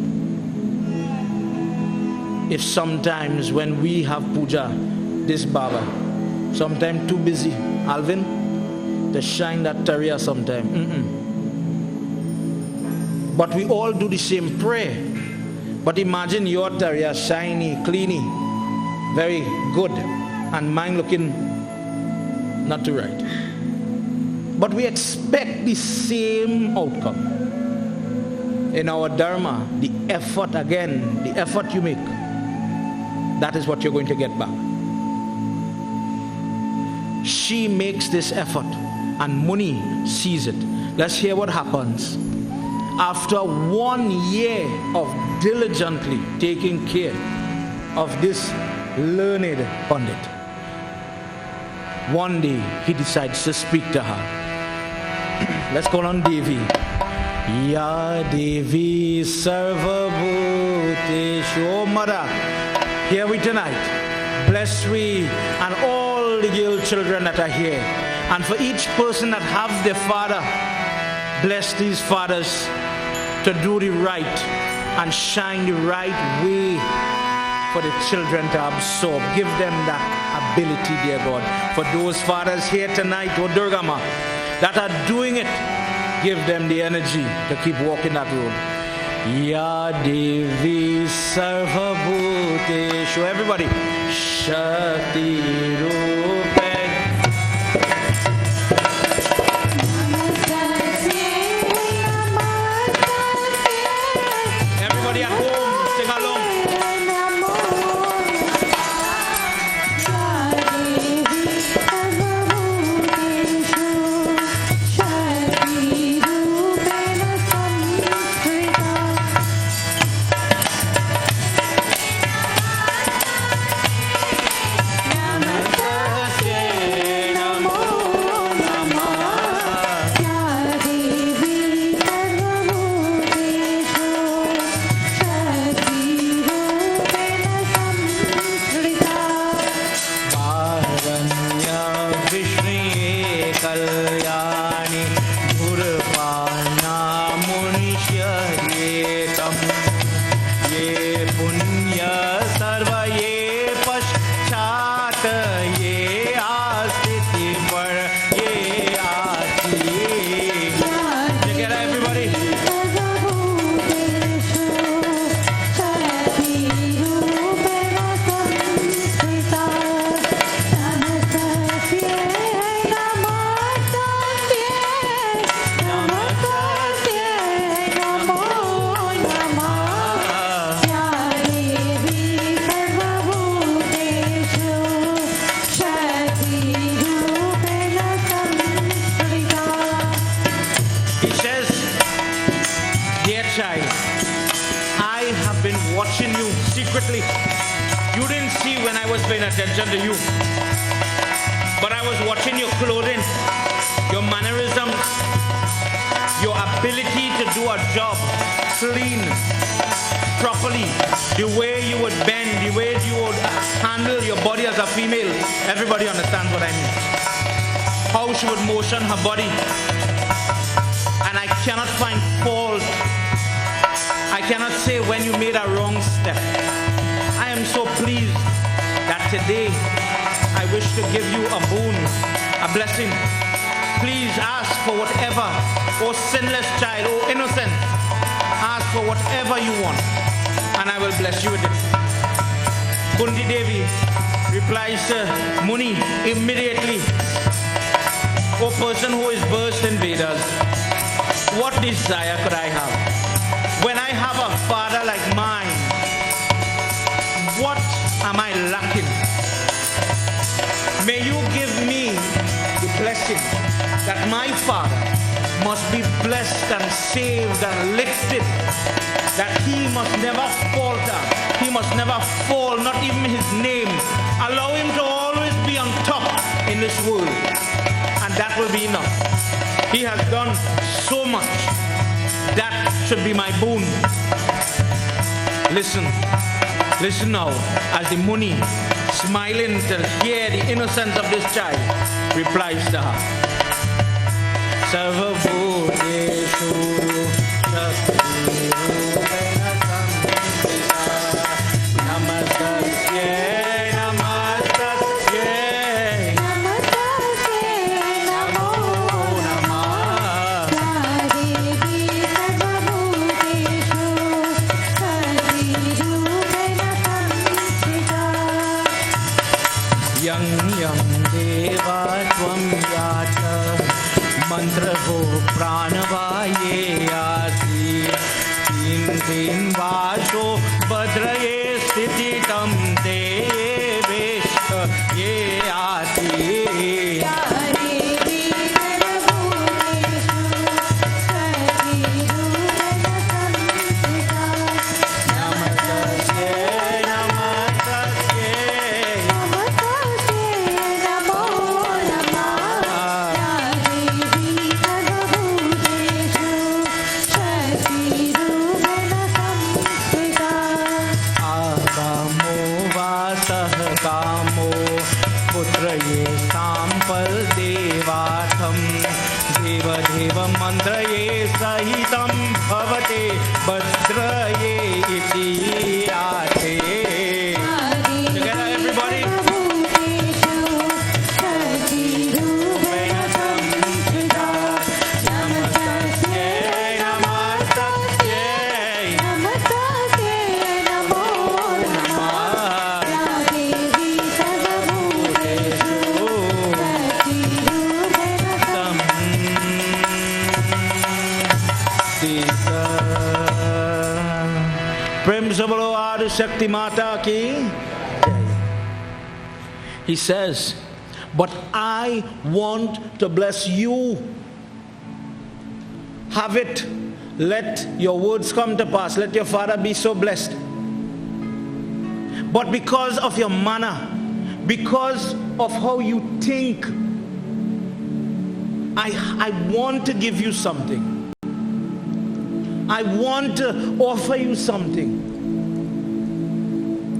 if sometimes when we have puja, this Baba, sometimes too busy, Alvin, to shine that tariya sometime. But we all do the same prayer. But imagine your tariya shiny, cleany, very good, and mine looking not too right. But we expect the same outcome. In our dharma, the effort again, the effort you make, that is what you're going to get back. She makes this effort and Muni sees it. Let's hear what happens. After 1 year of diligently taking care of this learned Pandit, one day he decides to speak to her. Let's call on Devi. Ya Devi Sarva Bhuteshu. Oh Mother, here we tonight. Bless we and all the girl children that are here. And for each person that have their father, bless these fathers to do the right and shine the right way for the children to absorb. Give them that ability, dear God. For those fathers here tonight, oh Durgama, that are doing it, give them the energy to keep walking that road. Ya Devi Sarva Bhuteshu. Everybody, Shakti Rupe. Everybody at home, sing along. You didn't see when I was paying attention to you, but I was watching your clothing, your mannerisms, your ability to do a job clean, properly, the way you would bend, the way you would handle your body as a female. Everybody understands what I mean. How she would motion her body. And I cannot find fault. I cannot say when you made a wrong step. I am so pleased that today I wish to give you a boon, a blessing. Please ask for whatever, oh sinless child, oh innocent, ask for whatever you want, and I will bless you with it. Kunti Devi replies to Muni immediately, O person who is versed in Vedas, what desire could I have? When I have a father like mine, what am I lacking? May you give me the blessing that my father must be blessed and saved and lifted, that he must never falter, he must never fall, not even his name. Allow him to always be on top in this world, and that will be enough. He has done so much. That should be my boon. Listen now, as the Muni, smiling to hear the innocence of this child, replies to her. Sarva Bhuteshu mantra-ho pranavaye asi tin tin vaso badraye stititam deveshta ye asi mantraye sahitam bhavate bhadraye iti ate. Together everybody. Shakti Mata ki. He says, but I want to bless you. Have it. Let your words come to pass. Let your father be so blessed. But because of your manner, because of how you think, I want to give you something. I want to offer you something.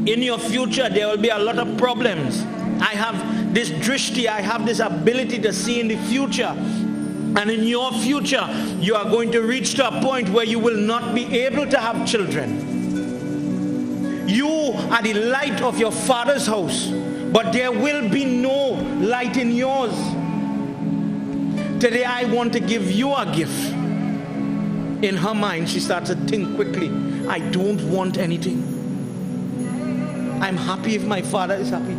In your future, there will be a lot of problems. I have this drishti, I have this ability to see in the future. And in your future, you are going to reach to a point where you will not be able to have children. You are the light of your father's house, but there will be no light in yours. Today, I want to give you a gift. In her mind, she starts to think quickly. I don't want anything. I'm happy if my father is happy.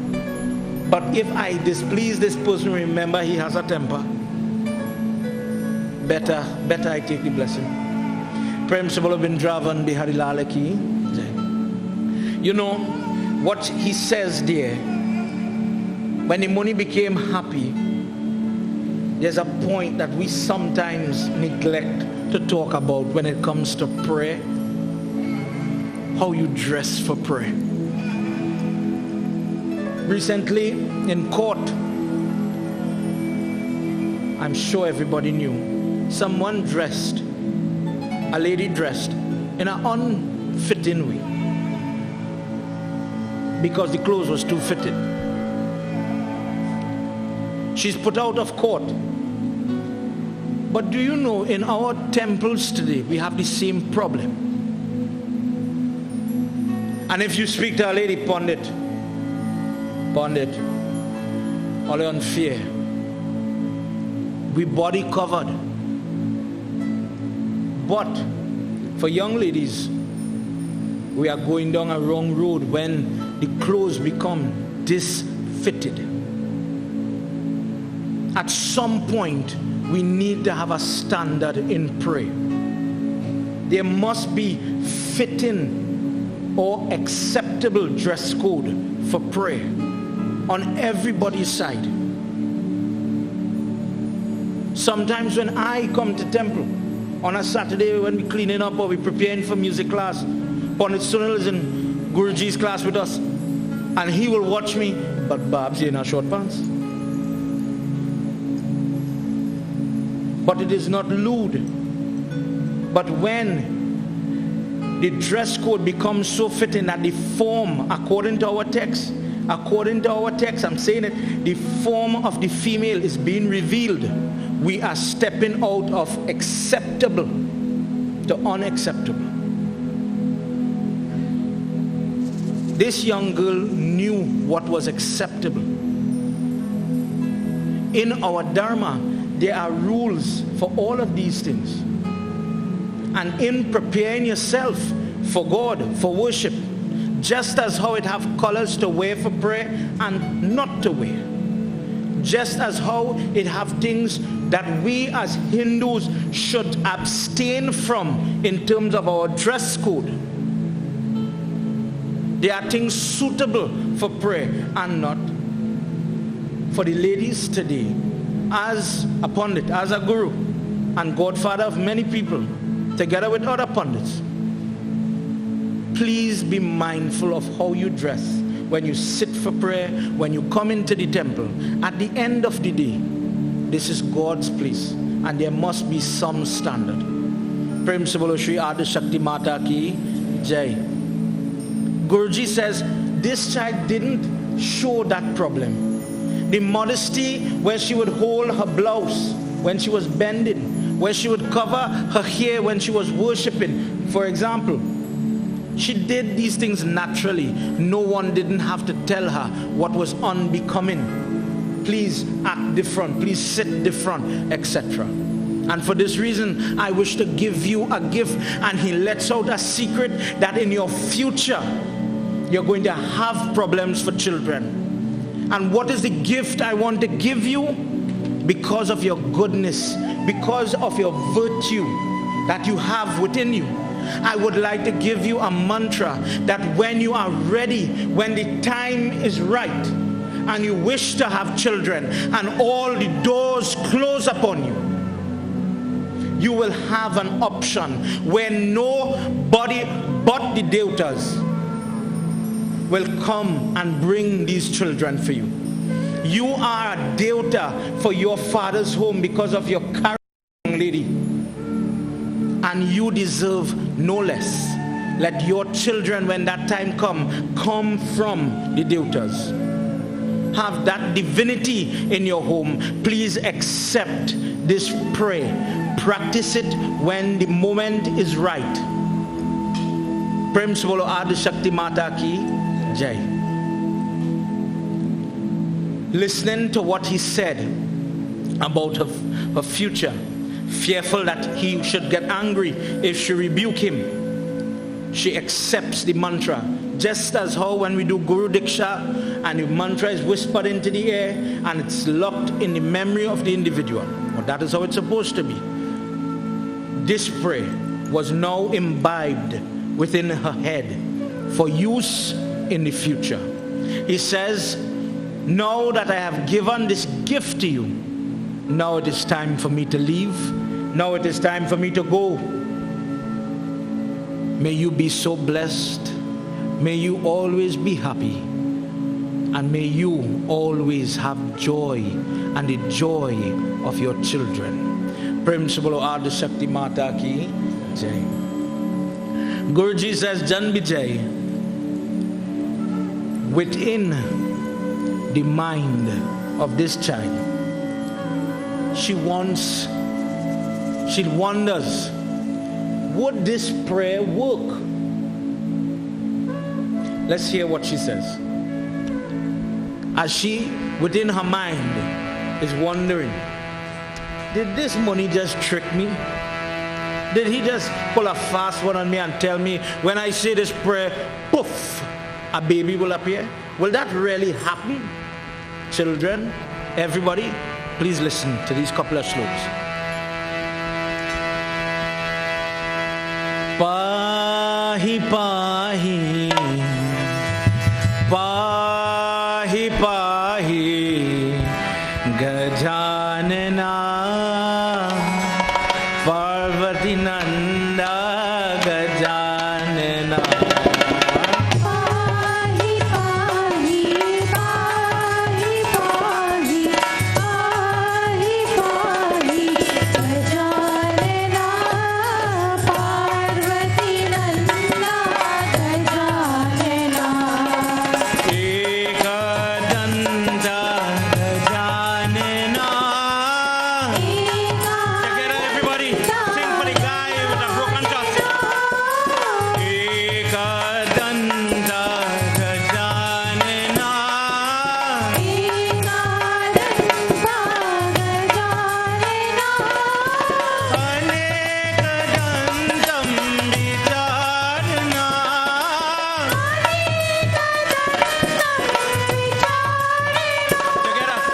But if I displease this person, remember he has a temper. Better I take the blessing. Prem Sabala Bindravan Bihari Lalaki. You know what he says there. When the money became happy, there's a point that we sometimes neglect to talk about when it comes to prayer. How you dress for prayer. Recently in court, I'm sure everybody knew, someone dressed, a lady dressed in an unfitting way because the clothes was too fitted. She's put out of court. But do you know, in our temples today, we have the same problem. And if you speak to a lady, Pandit, all on fear. We body covered. But for young ladies, we are going down a wrong road when the clothes become disfitted. At some point, we need to have a standard in prayer. There must be fitting or acceptable dress code for prayer on everybody's side. Sometimes when I come to temple on a Saturday when we're cleaning up or we're preparing for music class, Pandit Sunil is in Guruji's class with us, and he will watch me, but Babs, you're in a short pants. But it is not lewd. But when the dress code becomes so fitting that the form, according to our text, I'm saying it, the form of the female is being revealed, we are stepping out of acceptable to unacceptable. This young girl knew what was acceptable. In our Dharma, there are rules for all of these things. And in preparing yourself for God, for worship, just as how it have colors to wear for prayer and not to wear, just as how it have things that we as Hindus should abstain from in terms of our dress code, there are things suitable for prayer and not. For the ladies today, as a pundit, as a guru, and godfather of many people, together with other pundits, please be mindful of how you dress when you sit for prayer, when you come into the temple. At the end of the day, this is God's place, and there must be some standard. Prem se bolo Shri Adi Shakti Mata ki Jai. Guruji says this child didn't show that problem. The modesty where she would hold her blouse when she was bending, where she would cover her hair when she was worshipping, for example. She did these things naturally. No one didn't have to tell her what was unbecoming. Please act different, please sit different, etc. And for this reason, I wish to give you a gift. And he lets out a secret that in your future, you're going to have problems for children. And what is the gift I want to give you? Because of your goodness, because of your virtue that you have within you, I would like to give you a mantra that when you are ready, when the time is right, and you wish to have children, and all the doors close upon you, you will have an option where nobody but the devatas will come and bring these children for you. You are a devata for your father's home because of your character, young lady. And you deserve no less. Let your children, when that time come from the devatas. Have that divinity in your home. Please accept this prayer. Practice it when the moment is right. Prem se bolo Adi Shakti Mata ki Jai. Listening to what he said about her future, fearful that he should get angry if she rebuke him, she accepts the mantra. Just as how when we do Guru Diksha and the mantra is whispered into the air and it's locked in the memory of the individual. Well, that is how it's supposed to be. This prayer was now imbibed within her head for use in the future. He says, now that I have given this gift to you, now it is time for me to leave. Now it is time for me to go. May you be so blessed. May you always be happy. And may you always have joy and the joy of your children. Prem se bolo Adi Shakti Mata ki Jai. Guruji says, Jan Vijay, within the mind of this child, she wonders, would this prayer work? Let's hear what she says. As she, within her mind, is wondering, did this money just trick me? Did he just pull a fast one on me and tell me when I say this prayer, poof, a baby will appear? Will that really happen? Children, everybody, Please listen to these couple of sloks. Pahi pahi, pahi pahi, Gajanana, Parvati Nanda, Gajanana. Pahi pahi pahi pahi pahi pahi Gajanana Parvati Nanda Gajanana Ekadanta Gajanana. Check it out, everybody. Sing for the guy with the broken chest. Ekadanta Gajanana. Anekadantam Vitarana. Check it out.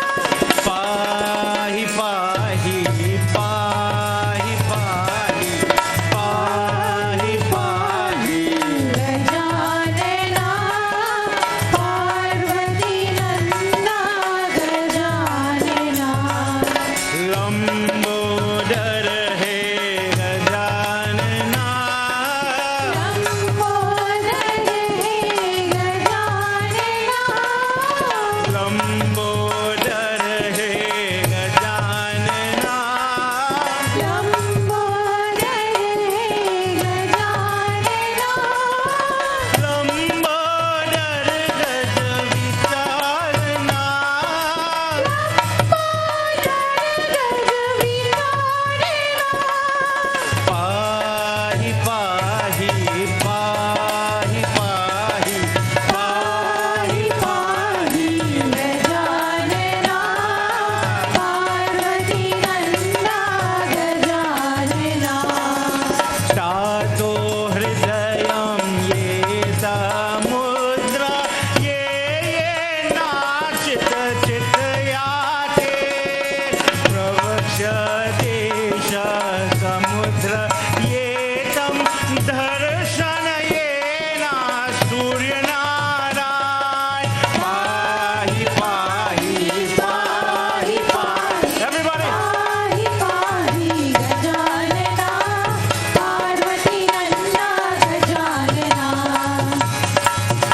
Pahi pahi pahi pahi pahi pahi. Gajanana Parvati Nanda Gajanana Lambodar hai Gajanana. Lambodar hai Gajanana Lambodar hai Gajanana. Lambodar hai Gajanana Lambodar Gajavitarana. Pahi pahi pahi pahi pahi pahi. Gajanana Parvati Nanda Gajanana Tato hridayam ye samudra ye nachit chitayate pravakshate samudra ye tam darshanayena suryanarayan. Pahi pahi pahi pahi. Everybody. Pahi pahi Gajanana Parvati Nanda Gajanana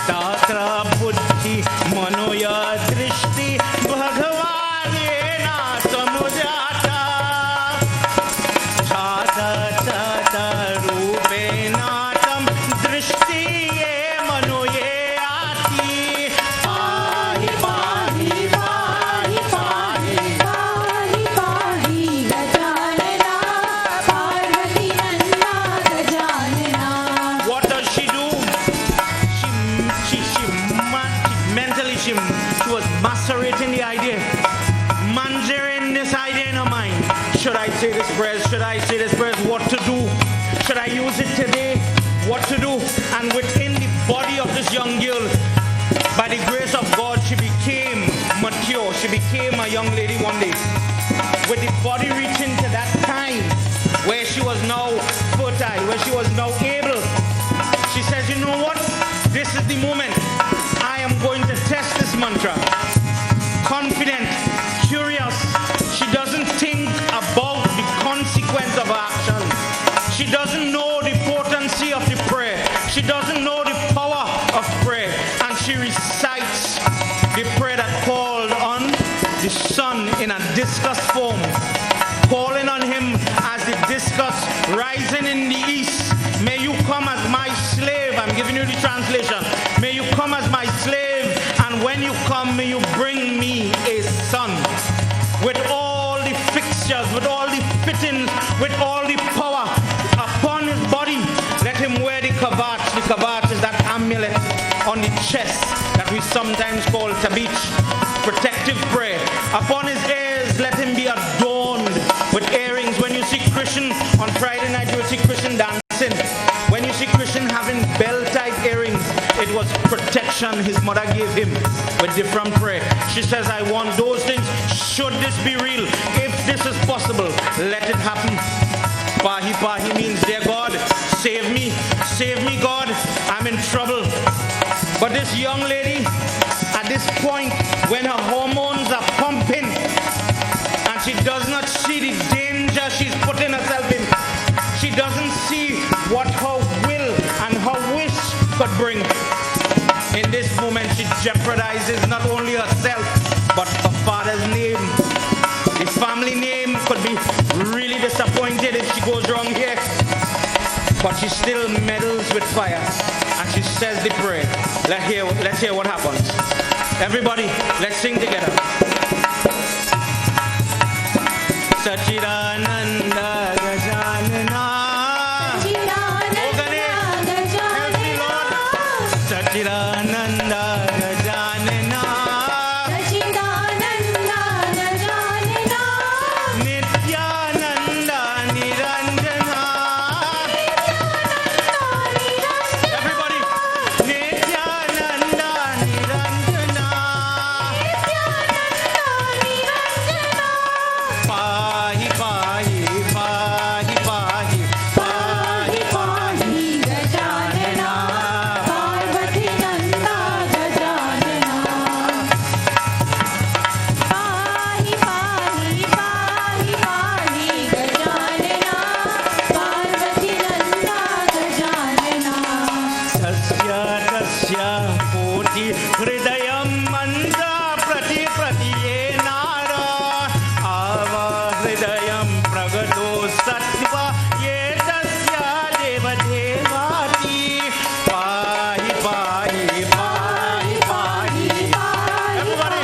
Tatra buddhi manoya drishti bhagavanyena samujata. Chata chata rupena tam drishti ye manoye ati. Pahi pahi pahi pahi. Pahi pahi Gajanana Parvati Nanda Gajanana What does she do? Mentally she was macerating the idea, managing this idea in her mind. Should I say this prayer? Should I say this prayer? What to do? Should I use it today? What to do? And within the body of this young girl, by the grace of God, she became mature. She became a young lady one day. With the body reaching to that time where she was now fertile, where she was now able. She says, you know what? This is the moment. I am going to test this mantra. Confident, curious. She doesn't think about the consequence of her action. She doesn't know the potency of the prayer. She doesn't know the power of prayer. And she recites the prayer that called on the sun in a discus form, calling on him as the discus rising in the east. May you come as my slave. I'm giving you the translation. May you come as my slave, and when you come, may you bring me a son with all the fixtures, with all the fittings, with all the power upon his body. Let him wear the kavat. The kavat is that amulet on the chest that we sometimes call tabich, protective prayer. Upon his ears, let him be adorned with earrings. When you see Christian on Friday night, you will see Christian dancing. When you see Christian having bell-type earrings, it was protection his mother gave him with different prayer. She says, I want those things. Should should this be real? If this is possible, let it happen. Pahi Pahi means, dear God, save me. Save me, God. I'm in trouble. But this young lady, at this point, when her hormones are pumping, and she does not see the danger she's putting herself in, she doesn't see what her will and her wish could bring. In this moment, she jeopardizes not only herself, but her father's name. The family name could be really disappointed if she goes wrong here. But she still meddles with fire, and she says the prayer. Let's hear what happens. Everybody, let's sing together. Sachidananda Gajanana. Sachidananda Gajanana. Nityananda Niranjana. Everybody. Nityananda Niranjana. Pahi Pahi Pahi Pahi Pahi Pahi Gajanana. Tasya tasya koti hridayam manda prati pratiye nara ava hridayam pragato sattva ye tasya deva devati pahi pahi pahi pahi. Everybody.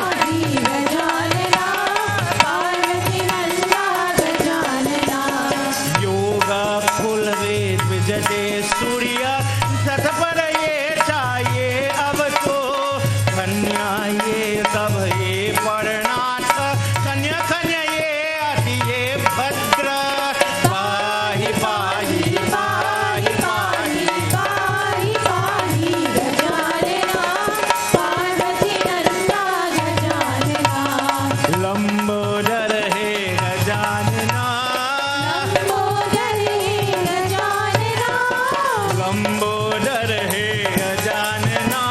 Yoga phulve vijate surya sataparaye chaye abto kanya ye kab ye parnat kanya kanya ye ati ye bhadra pahi pahi pahi pahi lambodar he gajanana lambodar he gajanana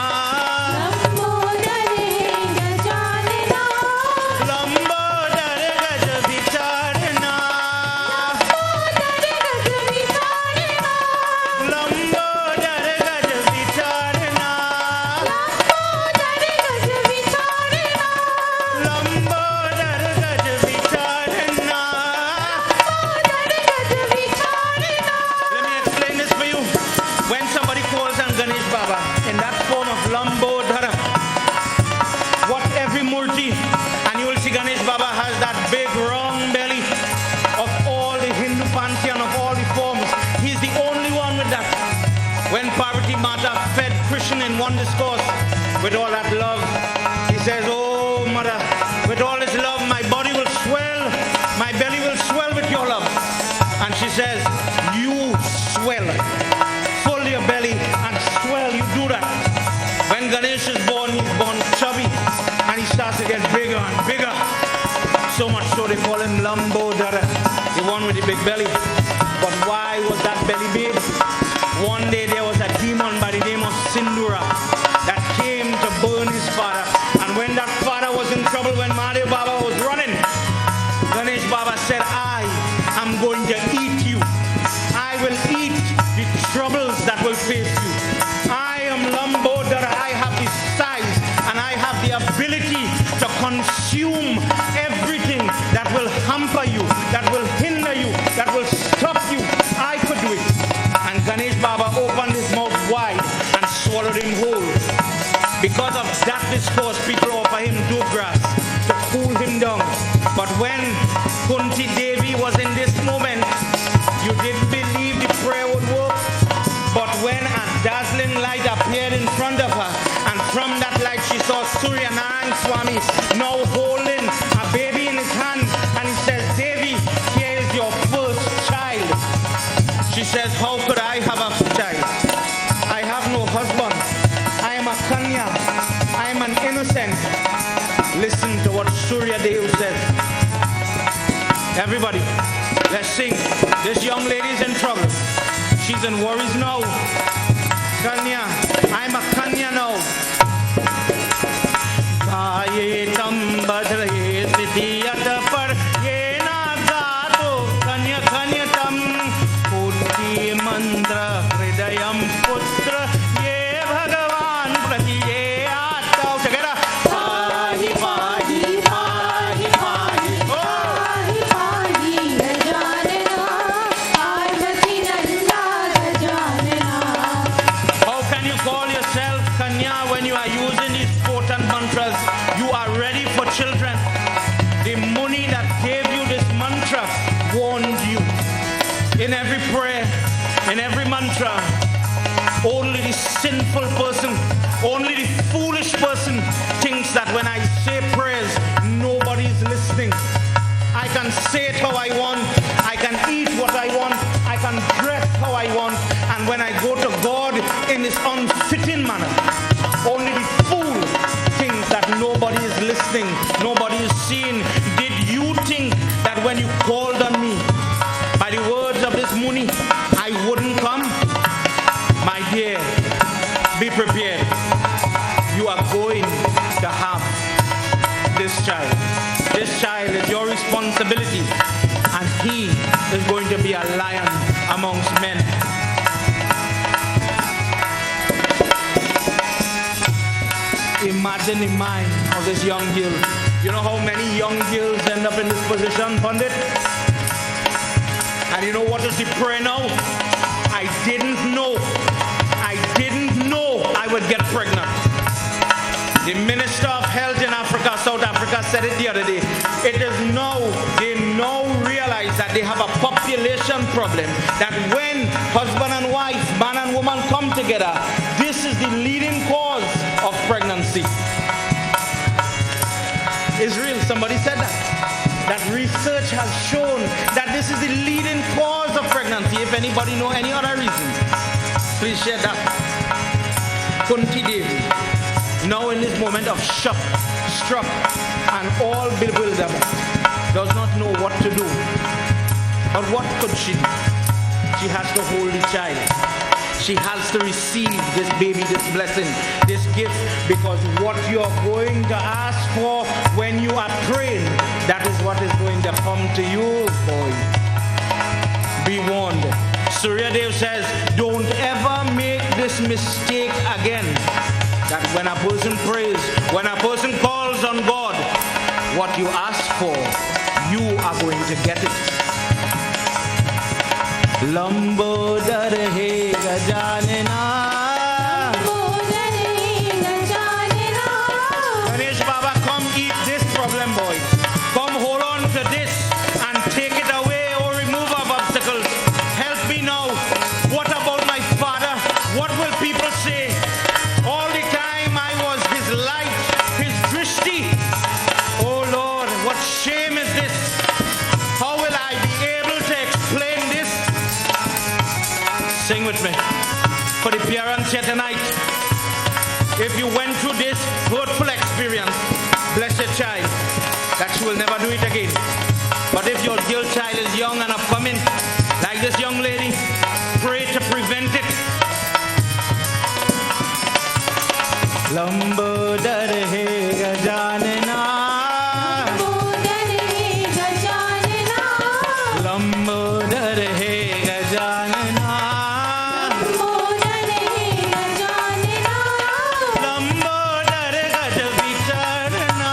lambodar gaj vicharana lambodar gaj vicharana lambodar gaj vicharana. Let me explain this for you. When somebody calls on Ganesh Baba in that form of Lambodhara, what every murti, and you will see Ganesh Baba has that big round belly of all the Hindu pantheon, of all the forms. He's the only one with that. When Parvati Mata fed Krishna in one discourse with all that love, he says, oh mother, with all this love, my body will swell, my belly will swell with your love. And she says, you swell. Full your belly and swell, you do that. When Ganesh is born, he's born chubby, and he starts to get bigger and bigger. So much so they call him Lambodhara, the one with the big belly. But why was that belly big? One day there was a demon by the name of Sindura that came to burn his father. And when that father was in trouble, when Mahadev Baba was running, Ganesh Baba said, I am going to eat you. I will eat the troubles that will face you. I am Lambodhara. I have the size and I have the ability to consume everything that will hamper you, that will hinder you, that will stop you. I could do it. And Ganesh Baba opened his mouth wide and swallowed him whole. Because of that discourse, people offer him dope grass to cool him down. But when Kunti Devi was in this moment, you didn't believe the prayer would work. But when a dazzling light appeared in front of her, and from that light she saw Surya Narayan Swami now holding a baby in his hand, and he says, Devi, here is your first child. She says, how could I have a child? I have no husband. I am a kanya. I am an innocent. Listen to what Surya Dev said. Everybody, let's sing. This young lady's in trouble. She's in worries now. Kanya, I'm a Kanya now. Ye tam badre siddhiyat par ye na gato Kanya Kanya tam Kunti mantra hridayam putra ye Bhagavan prati ye aata. Together. Pahi pahi pahi pahi. पाहि पाहि Gajanana Parvati Nanda Gajanana. How can you call yourself Kanya when you are using these potent mantras? You are ready for children. The Muni that gave you this mantra warned you. In every prayer, in every mantra, only the sinful person, only the foolish person thinks that when I say prayers, nobody's listening. I can say it how I want, I can eat what I want, I can dress how I want, and when I go to God in this unfitting manner, only the fool thinks that nobody is listening, nobody is seeing. Did you think that when you called on me, by the words of this Muni, I wouldn't come? My dear, be prepared. You are going to have this child. This child is your responsibility, and he is going to be a lion amongst men. Imagine the mind of this young girl. You know how many young girls end up in this position, Pandit? And you know what is the prayer now? I didn't know I would get pregnant. The Minister of Health in Africa, South Africa, said it the other day. It is now, they now realize that they have a population problem. That when husband and wife, man and woman come together, this is the leading cause of pregnancy. Israel, somebody said that. That research has shown that this is the leading cause of pregnancy. If anybody know any other reason, please share that. Kunti Devi, now in this moment of shock, struck, and all bewilderment, does not know what to do. But what could she do? She has to hold the child. She has to receive this baby, this blessing, this gift, because what you are going to ask for when you are praying, that is what is going to come to you, boy. Be warned. Surya Dev says, don't ever make this mistake again. That when a person prays, when a person calls on God, what you ask for, you are going to get it. Lambodar he gajanana. Lambodar he gajanana. Ganesh Baba, come eat this problem, boy. Come hold on to this and take it away or remove our obstacles. Help me now. What about my father? What will people say? All the time I was his light, his drishti. Oh Lord, what shame is this? How will I be able to explain this? Sing with me. For the parents here tonight, if you went through this hurtful experience, bless your child, that she will never do it again. But if your girl child is young and upcoming, like this young lady, pray to prevent it. Lambodar he gajanana. Lambodar he gajanana. Lambodar he gajanana. Lambodar he gajanana. Lambodar gaj vicharana.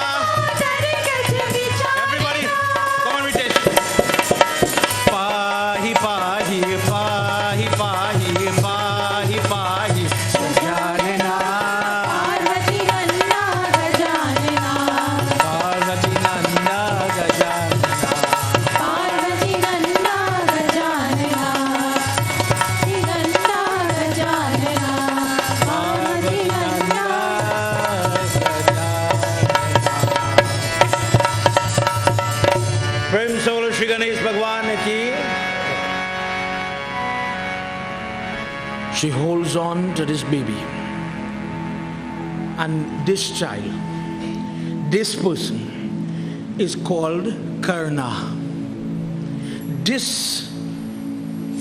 Lambodar gaj vicharana. Everybody, come on, Ritesh. Pahi pahi pahi pahi pahi pahi gajanana. Parvati Nanda Gajanana. Parvati nanda gajanana. Parvati Nanda Gajanana. Nanda Gajanana. Parvati Nanda. प्रेम से बोलो श्री गणेश भगवान की. She holds on to this baby, and this child, this person, is called Karna. This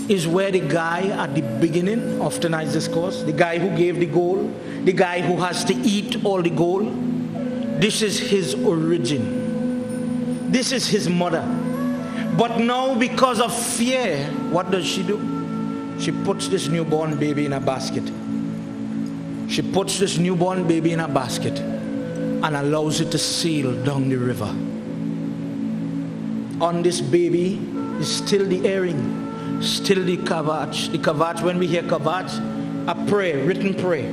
is where the guy at the beginning of tonight's discourse, the guy who gave the gold, the guy who has to eat all the gold, this is his origin. This is his mother. But now, because of fear, what does she do? She puts this newborn baby in a basket. She puts this newborn baby in a basket and allows it to sail down the river. On this baby is still the earring, still the kavach. The kavach, when we hear kavach, a prayer, written prayer.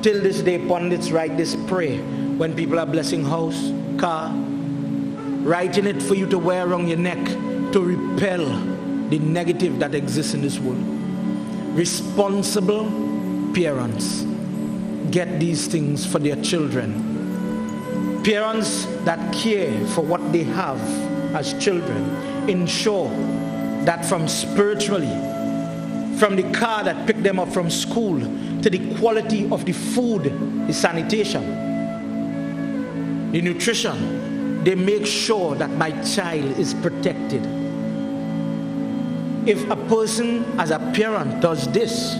Till this day, pundits write this prayer when people are blessing house, car, writing it for you to wear around your neck to repel the negative that exists in this world. Responsible parents get these things for their children. Parents that care for what they have as children ensure that from spiritually, from the car that picked them up from school, to the quality of the food, the sanitation, the nutrition, they make sure that my child is protected. If a person as a parent does this,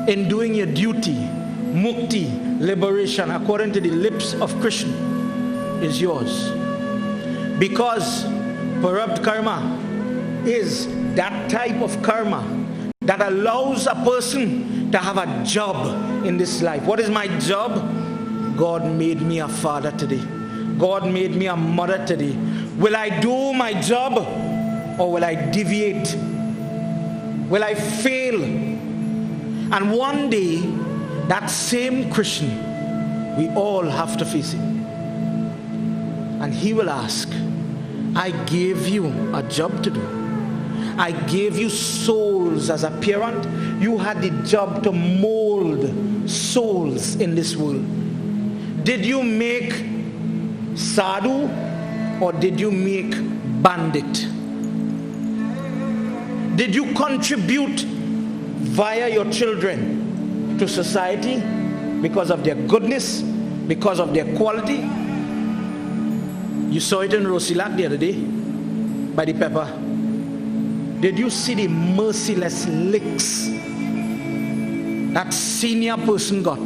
in doing your duty, mukti, liberation, according to the lips of Krishna, is yours. Because corrupt karma is that type of karma that allows a person to have a job in this life. What is my job? God made me a father today. God made me a mother today. Will I do my job or will I deviate? Will I fail? And one day, that same Christian, we all have to face him. And he will ask, I gave you a job to do. I gave you souls as a parent. You had the job to mold souls in this world. Did you make sadhu or did you make bandit? Did you contribute via your children to society because of their goodness, because of their quality? You saw it in Rosilak the other day by the pepper. Did you see the merciless licks that senior person got?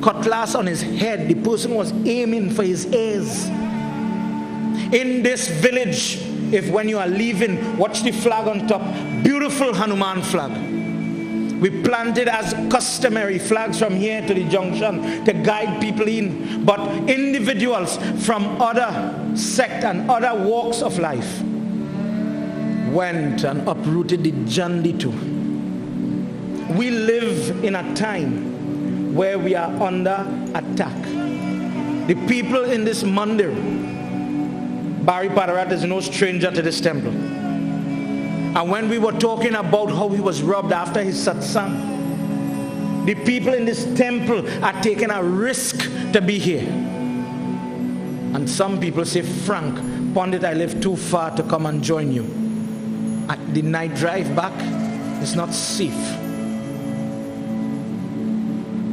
Cutlass on his head. The person was aiming for his ears. In this village, if when you are leaving, watch the flag on top. Beautiful Hanuman flag. We planted as customary flags from here to the junction to guide people in. But individuals from other sect and other walks of life went and uprooted the Jandi too. We live in a time where we are under attack. The people in this Mandir, Bari Padarat is no stranger to this temple. And when we were talking about how he was robbed after his satsang, the people in this temple are taking a risk to be here. And some people say, Frank, Pandit, I live too far to come and join you. At the night drive back, it's not safe.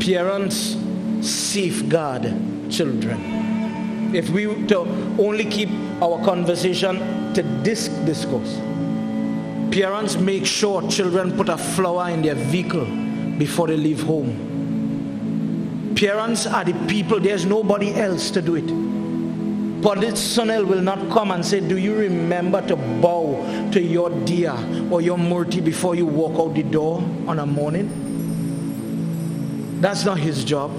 Parents safeguard children. If we were to only keep our conversation to this discourse, parents make sure children put a flower in their vehicle before they leave home. Parents are the people, there's nobody else to do it. Pandit Sunil will not come and say, do you remember to bow to your deer or your murti before you walk out the door on a morning? That's not his job.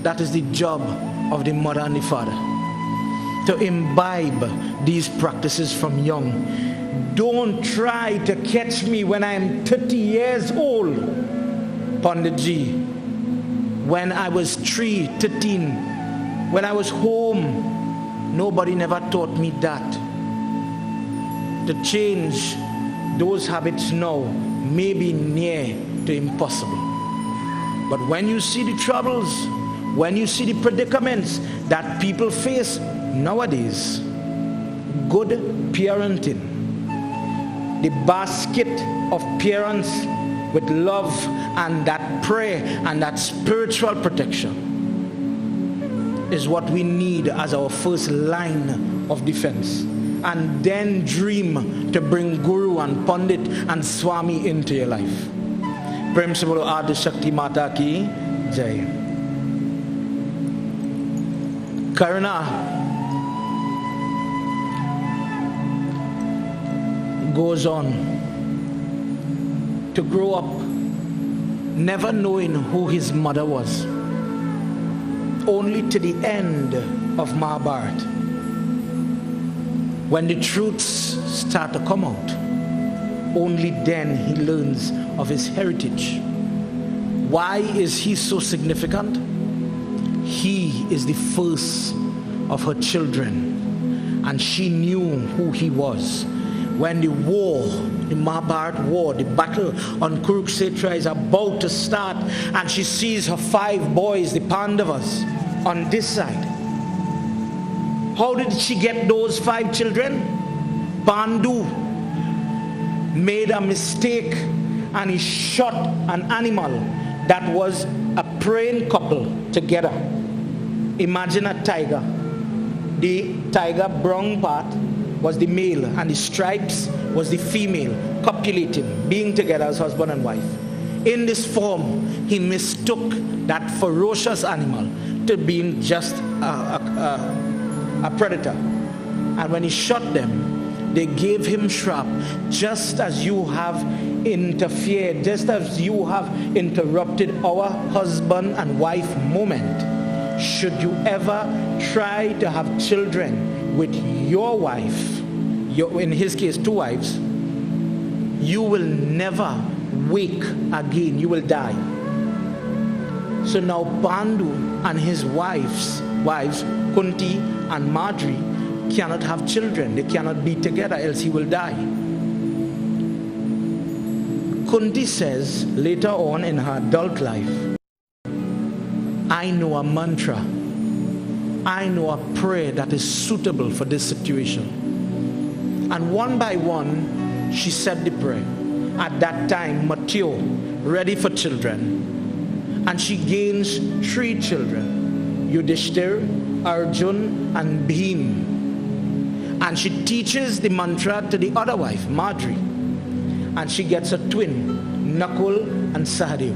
That is the job of the mother and the father, to imbibe these practices from young. Don't try to catch me when I'm 30 years old, Panditji. When I was 13, when I was home, nobody never taught me that. To change those habits now may be near to impossible. But when you see the troubles, when you see the predicaments that people face nowadays, good parenting, the basket of parents with love and that prayer and that spiritual protection is what we need as our first line of defense. And then dream to bring Guru and Pandit and Swami into your life. Prem se bolo Adi Shakti Mata ki Jai. Karna goes on to grow up never knowing who his mother was. Only to the end of Mahabharata, when the truths start to come out, only then he learns of his heritage. Why is he so significant? He is the first of her children, and she knew who he was. When the war, the Mahabharata war, the battle on Kurukshetra is about to start, and she sees her 5 boys, the Pandavas, on this side. How did she get those 5 children? Pandu made a mistake and he shot an animal that was a praying couple together. Imagine a tiger. The tiger brown part was the male and the stripes was the female, copulating, being together as husband and wife. In this form, he mistook that ferocious animal to being just a predator. And when he shot them, they gave him shrap, just as you have interfered, just as you have interrupted our husband and wife moment. Should you ever try to have children with your wife, in his case 2 wives, you will never wake again, you will die. So now Pandu and his wives, Kunti and Madri, cannot have children. They cannot be together, else he will die. Kunti says later on in her adult life, I know a mantra, I know a prayer that is suitable for this situation. And one by one, she said the prayer. At that time, mature, ready for children. And she gains 3 children, Yudhishthir, Arjun, and Bhim. And she teaches the mantra to the other wife, Madri. And she gets a twin, Nakul and Sahadev.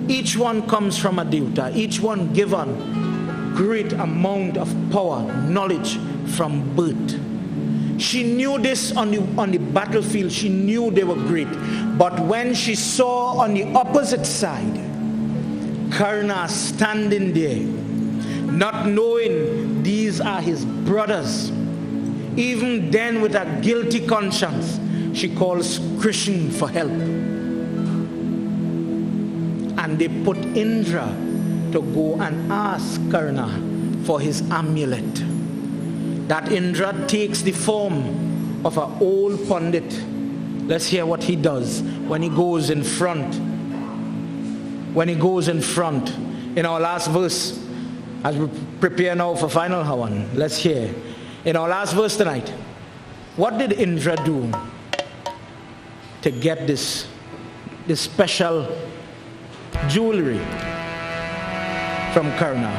Each one comes from a Devta, each one given great amount of power, knowledge from birth. She knew this on the battlefield, she knew they were great. But when she saw on the opposite side, Karna standing there, not knowing these are his brothers, even then with a guilty conscience, she calls Krishna for help. And they put Indra to go and ask Karna for his amulet. That Indra takes the form of an old Pandit. Let's hear what he does when he goes in front. When he goes in front. In our last verse, as we prepare now for final Havan, let's hear. In our last verse tonight, what did Indra do to get this special jewelry from Karna?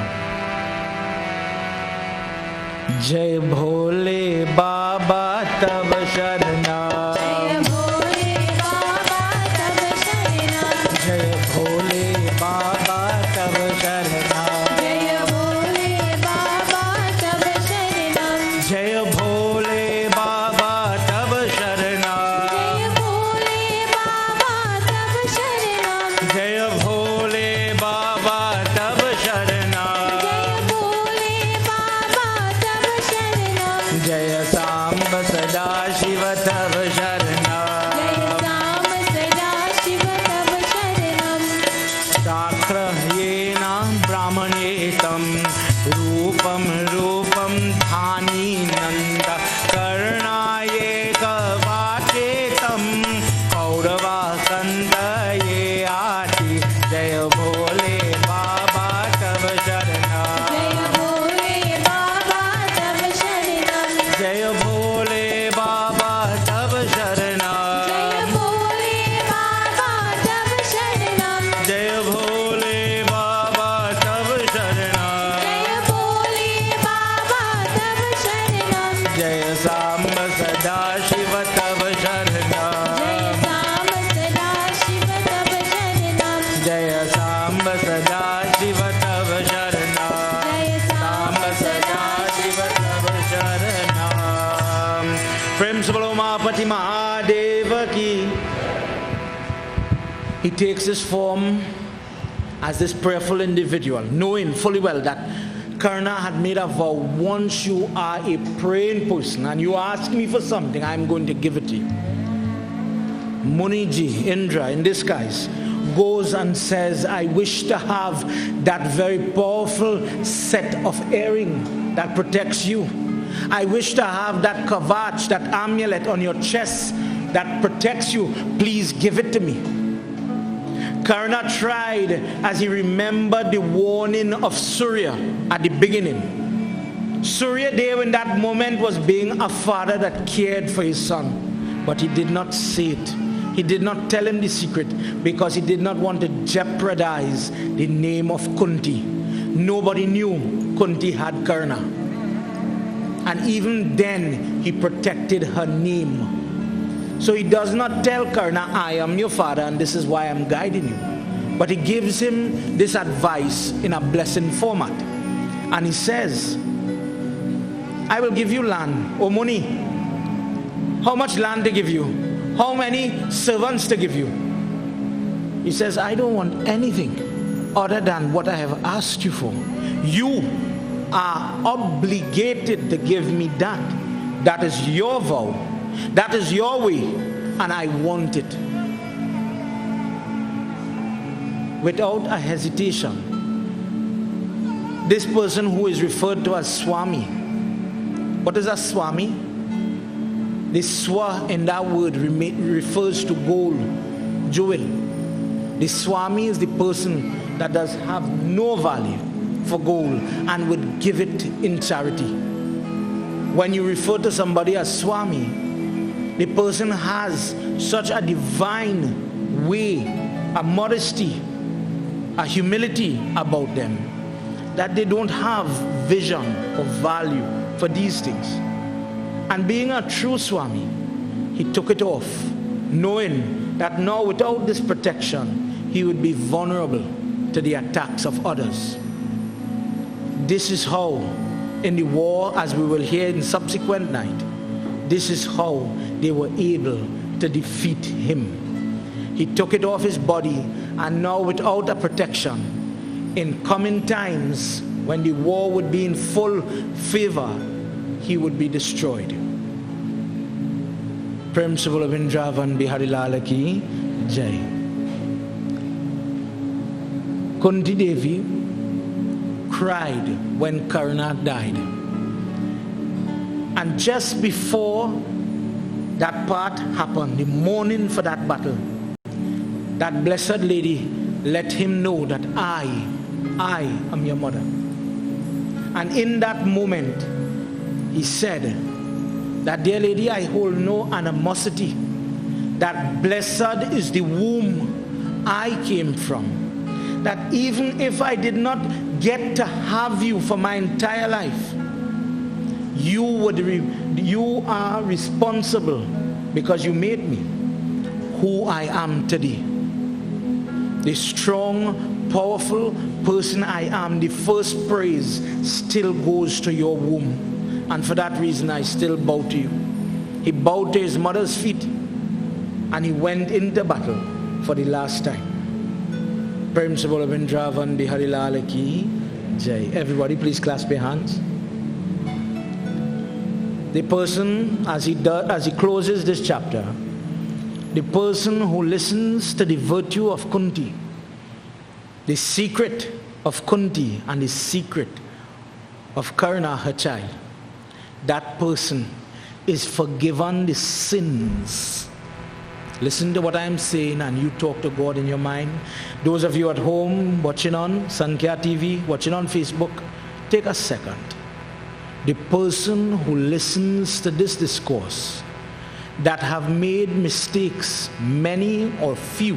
Jai Bhole Baba Tab Sharna, Jai Bhole Baba Tab Sharna, Jai Bhole Baba Tab Sharna, Jai Bhole Baba Tab Sharna, Jai Bhole Baba Tab Sharna, Jai Bhole Baba Tab Sharna, Jai Bhole Baba Tab Sharna, Jai Bhole Baba Tab Sharna, Jai Samba Sada Shiva Tab Sharna, Jai Ram Sada Shiva Tab Sharna, Sakra Yena Brahmanetam Rupam Rupam Dhani Nanda Karna Yeka Vaketam Kaurava Kanda Ye Ati Jaya Bhole Baba Tab Sharna, Jai Bhole Baba Tab Sharna, Jaya Bhole Baba Tab Sharna, Jai Bhole Baba Tab Sharna, Jaya Bhole Baba Tab Sharna, जय सांब सदा शिव तव शरणम जय सांब सदा शिव तव शरणम जय सांब सदा शिव तव शरणम प्रेम से बोलो महापति महादेव की He takes his form as this prayerful individual, knowing fully well that Karna had made a vow, once you are a praying person and you ask me for something, I'm going to give it to you. Muniji, Indra, in disguise, goes and says, I wish to have that very powerful set of earring that protects you. I wish to have that kavach, that amulet on your chest that protects you. Please give it to me. Karna tried as he remembered the warning of Surya at the beginning. Surya Dev in that moment was being a father that cared for his son, but he did not say it. He did not tell him the secret because he did not want to jeopardize the name of Kunti. Nobody knew Kunti had Karna. And even then, he protected her name. So he does not tell Karna, I am your father and this is why I'm guiding you. But he gives him this advice in a blessing format. And he says, I will give you land, O Muni. How much land to give you? How many servants to give you? He says, I don't want anything other than what I have asked you for. You are obligated to give me that. That is your vow. That is your way, and I want it. Without a hesitation, this person who is referred to as Swami. What is a Swami? The swa in that word refers to gold, jewel. The Swami is the person that does have no value for gold and would give it in charity. When you refer to somebody as Swami, the person has such a divine way, a modesty, a humility about them that they don't have vision or value for these things. And being a true Swami, he took it off, knowing that now without this protection, he would be vulnerable to the attacks of others. This is how, in the war, as we will hear in subsequent night, this is how they were able to defeat him. He took it off his body, and now without a protection, in coming times when the war would be in full favor, he would be destroyed. Prem Sivala Vrindavan Bihari Lala ki Jai. Kunti Devi cried when Karna died. And just before that part happened, the morning for that battle, that blessed lady let him know that I am your mother. And in that moment, he said that, dear lady, I hold no animosity. That blessed is the womb I came from. That even if I did not get to have you for my entire life, you are responsible because you made me who I am today. The strong, powerful person I am, the first praise still goes to your womb. And for that reason, I still bow to you. He bowed to his mother's feet and he went into battle for the last time. Prem Sivala Vrindavan Bihari Lala ki Jai. Everybody, please clasp your hands. The person, as he closes this chapter, the person who listens to the virtue of Kunti, the secret of Kunti and the secret of Karna, her child, that person is forgiven the sins. Listen to what I'm saying and you talk to God in your mind. Those of you at home watching on Sankhya TV, watching on Facebook, take a second. The person who listens to this discourse that have made mistakes, many or few,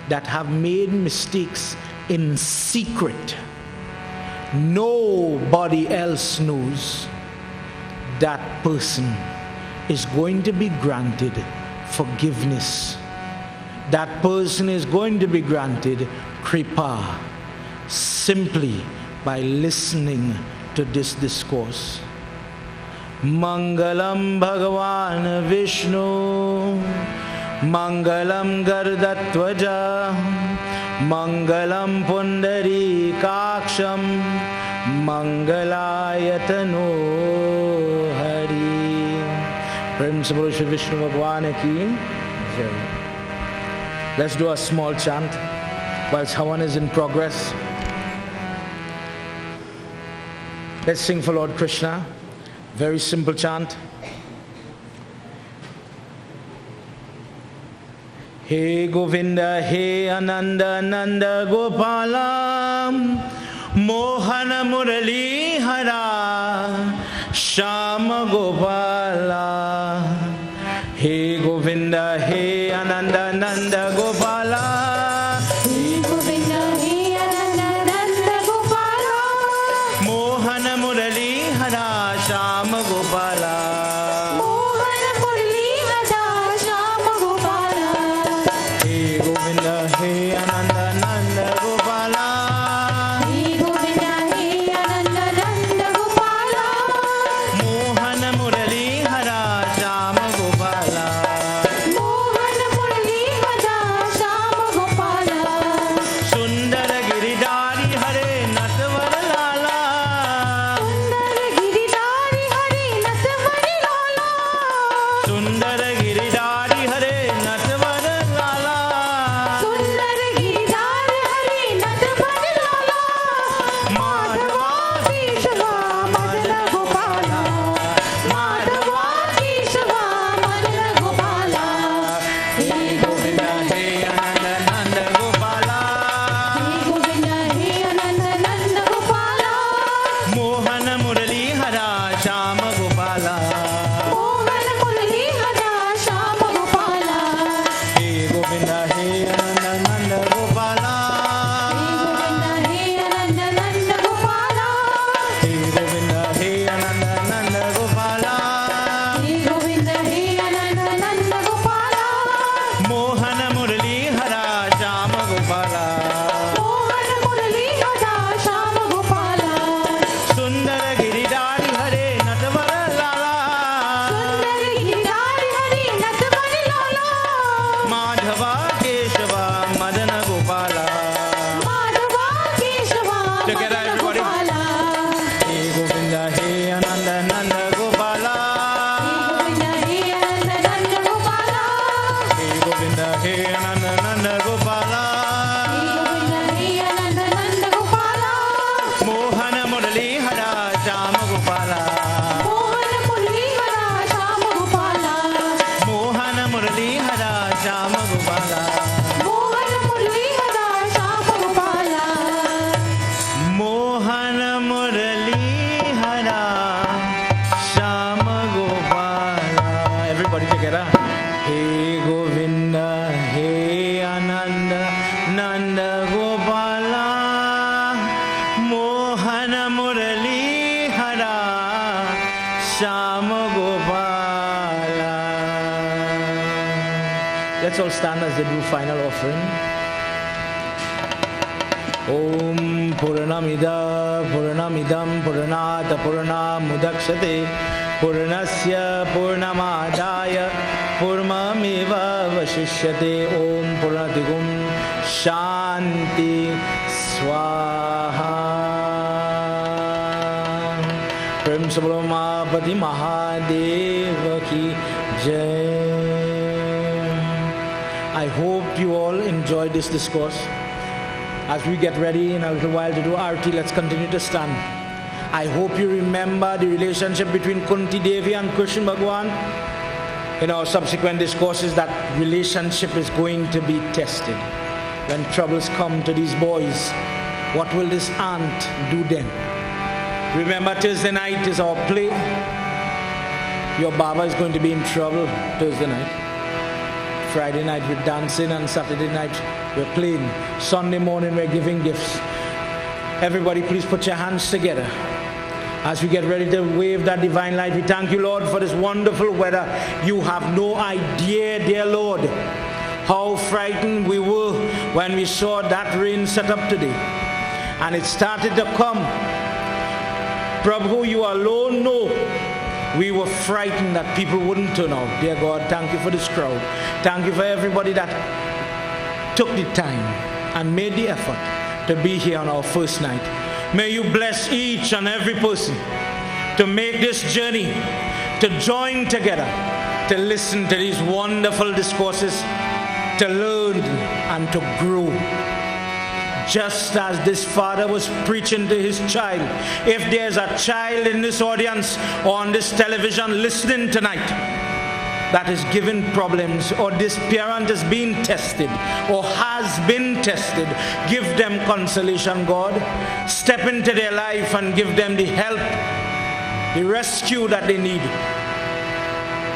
that have made mistakes in secret, nobody else knows. that person is going to be granted forgiveness. That person is going to be granted kripa simply by listening to this discourse. Mangalam Bhagavan Vishnu, Mangalam Gardatvaja, Mangalam Pundari Kaksham, Mangalayatano Hari. Principal Shri Vishnu Bhagwan ki Jai. Let's do a small chant whilst Havan is in progress. Let's sing for Lord Krishna. Very simple chant. He Govinda, He Ananda, Nanda Gopala, Mohana Murali Hara, Shama Gopala. He Govinda, He Ananda, Nanda Gopala. He Govinda, He Ananda, Nanda Gopala. Mohana Murali Hara, Shama Gopala. Mohana Murali Hara, Shama Gopala. He Govinda, He Ananda, Nanda Gopala. He Govinda, He Ananda, Nanda Gopala. Mohana Murali Hara, Shama Gopala. Mohana Murali Hara, Shama Gopala. Sundara Giridhari Hare Natwar Lala. Sundara Giridhari Hare Natwari Lala. Sundara Giridhari Hare Natwar Lala. Sundara Giridhari Hare Natwari Lala. Madhava Keshava Madana Gopala. Madhava Keshava Madana Gopala. He Govinda, He Ananda, Nanda Gopala. Govinda, He Ananda, Nanda Gopala. Mohana Murali Hara, Shama Gopala. Mohana Murali Hara, Shama Gopala. He Govinda, He Ananda, Nanda Gopala. Govinda, He Ananda, Nanda Gopala. He Govinda, He Ananda, Nanda Gopala. Govinda, He Ananda, Nanda Gopala. Mohana Murali Hara, Shama Gopala. Mohana Murali Hara, Shama Gopala. Sundara Giridhari Hare Natwar Lala. Sundara Giridhari Hare Natwari Lala. Madhava Keshava Madana Gopala. Madhava Keshava Together, Madana everybody. Gopala. He Govinda, He Ananda, Nanda Gopala. Govinda, He Ananda, Nanda Gopala. He Govinda, He Ananda, Nanda Gopala. Govinda, He Ananda, Nanda Gopala. Mohana Murali Hara, Shama Gopala. Mohana Murali Hara, Shama Gopala. Mohana Murali Hara, Shama Gopala. Mohana Murali Hara, Shama Gopala. Mohana Murali Hara, Shama Gopala. Everybody together. He Govinda, He Ananda, Nanda Gopala. Mohana Murali Hara, Shama Gopala. Let's all stand as they do final offering. Om Puranamida Puranamidam Puranata Puranamudakshate Puranasya Purnamadaya Purnameva Vashishyate Om Purnatigum Shanti Swaha. Prem Sabalo Mahapati Mahadeva ki Jai. I hope you all enjoyed this discourse. As we get ready in a little while to do Arti, let's continue to stand. I hope you remember the relationship between Kunti Devi and Krishna Bhagwan. In our subsequent discourses, that relationship is going to be tested. When troubles come to these boys, what will this aunt do then? Remember, Thursday night is our play. Your Baba is going to be in trouble Thursday night. Friday night we're dancing, and Saturday night we're playing. Sunday morning we're giving gifts. Everybody please put your hands together As we get ready to wave that divine light, we thank you, Lord, for this wonderful weather. You have no idea, dear Lord, how frightened we were when we saw that rain set up today. And it started to come. Prabhu, you alone know. We were frightened that people wouldn't turn out. Dear God, thank you for this crowd. Thank you for everybody that took the time and made the effort to be here on our first night. May you bless each and every person to make this journey, to join together, to listen to these wonderful discourses, to learn and to grow. Just as this father was preaching to his child, if there's a child in this audience or on this television listening tonight that is given problems, or this parent is being tested or has been tested, give them consolation, God. Step into their life and give them the help, the rescue that they need.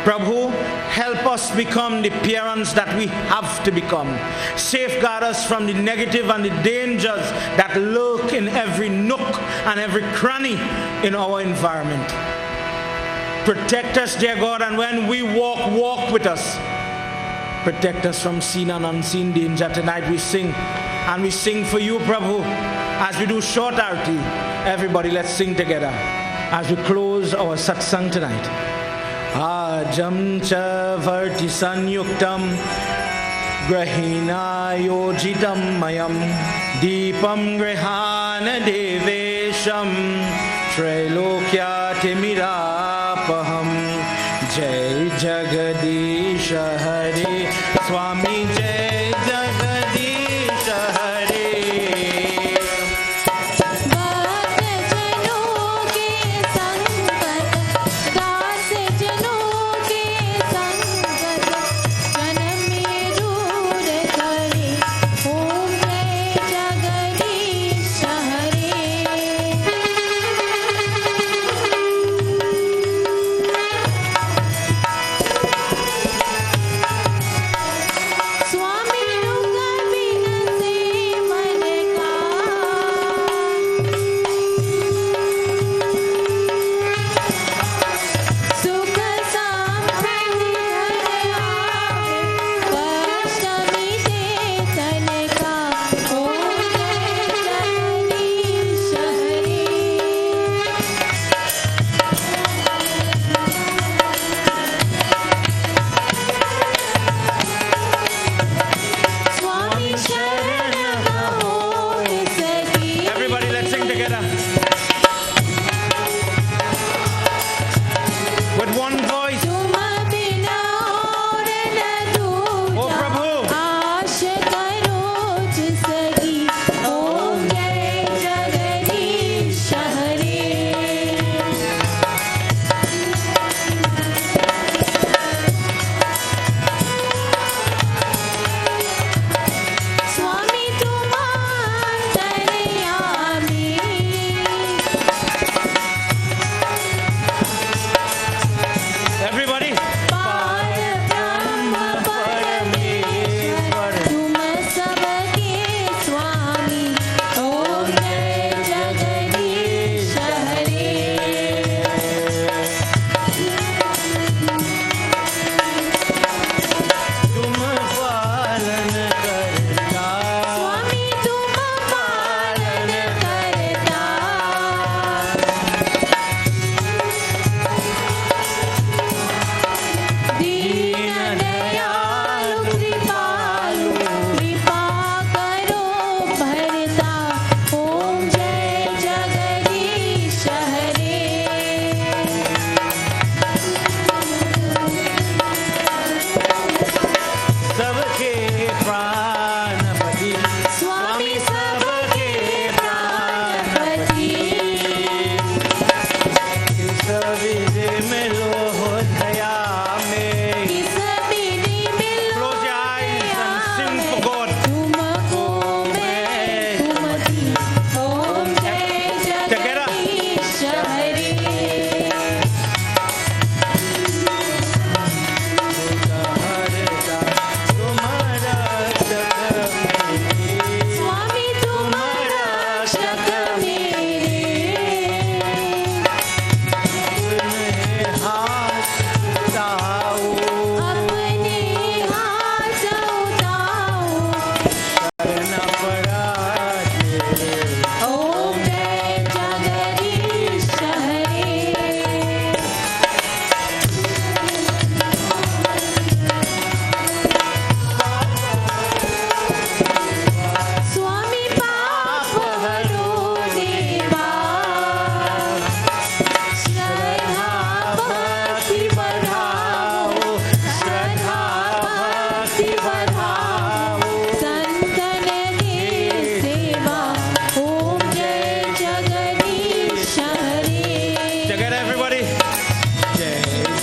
Prabhu, help us become the parents that we have to become. Safeguard us from the negative and the dangers that lurk in every nook and every cranny in our environment. Protect us, dear God, and when we walk with us. Protect us from seen and unseen danger. Tonight we sing, and we sing for you, Prabhu, as we do short arati. Everybody, let's sing together as we close our satsang tonight. Ajam cha varti sanyuktam grahina yojitam mayam deepam grihana devesham trailokya timirapaham jai jagadish hare swami jai jagadish hare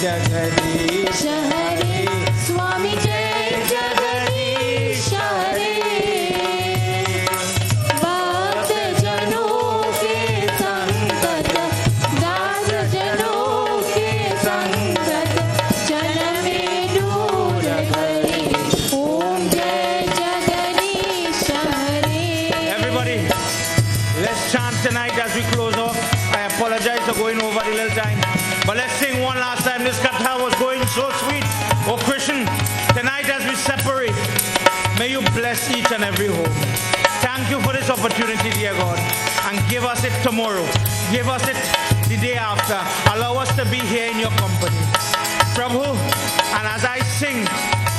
Jagdish हरे स्वामी जय जगदीश हरे भक्त जनों के संकट दास जनों के संकट जन में दूर करे ओम जय जगदीश हरे Everybody, let's chant tonight as we close off. I apologize for going over a little time. But let's sing one last time. This katha was going so sweet. Oh Christian, tonight as we separate, may you bless each and every home. Thank you for this opportunity, dear God. And give us it tomorrow. Give us it the day after. Allow us to be here in your company. Prabhu, and as I sing,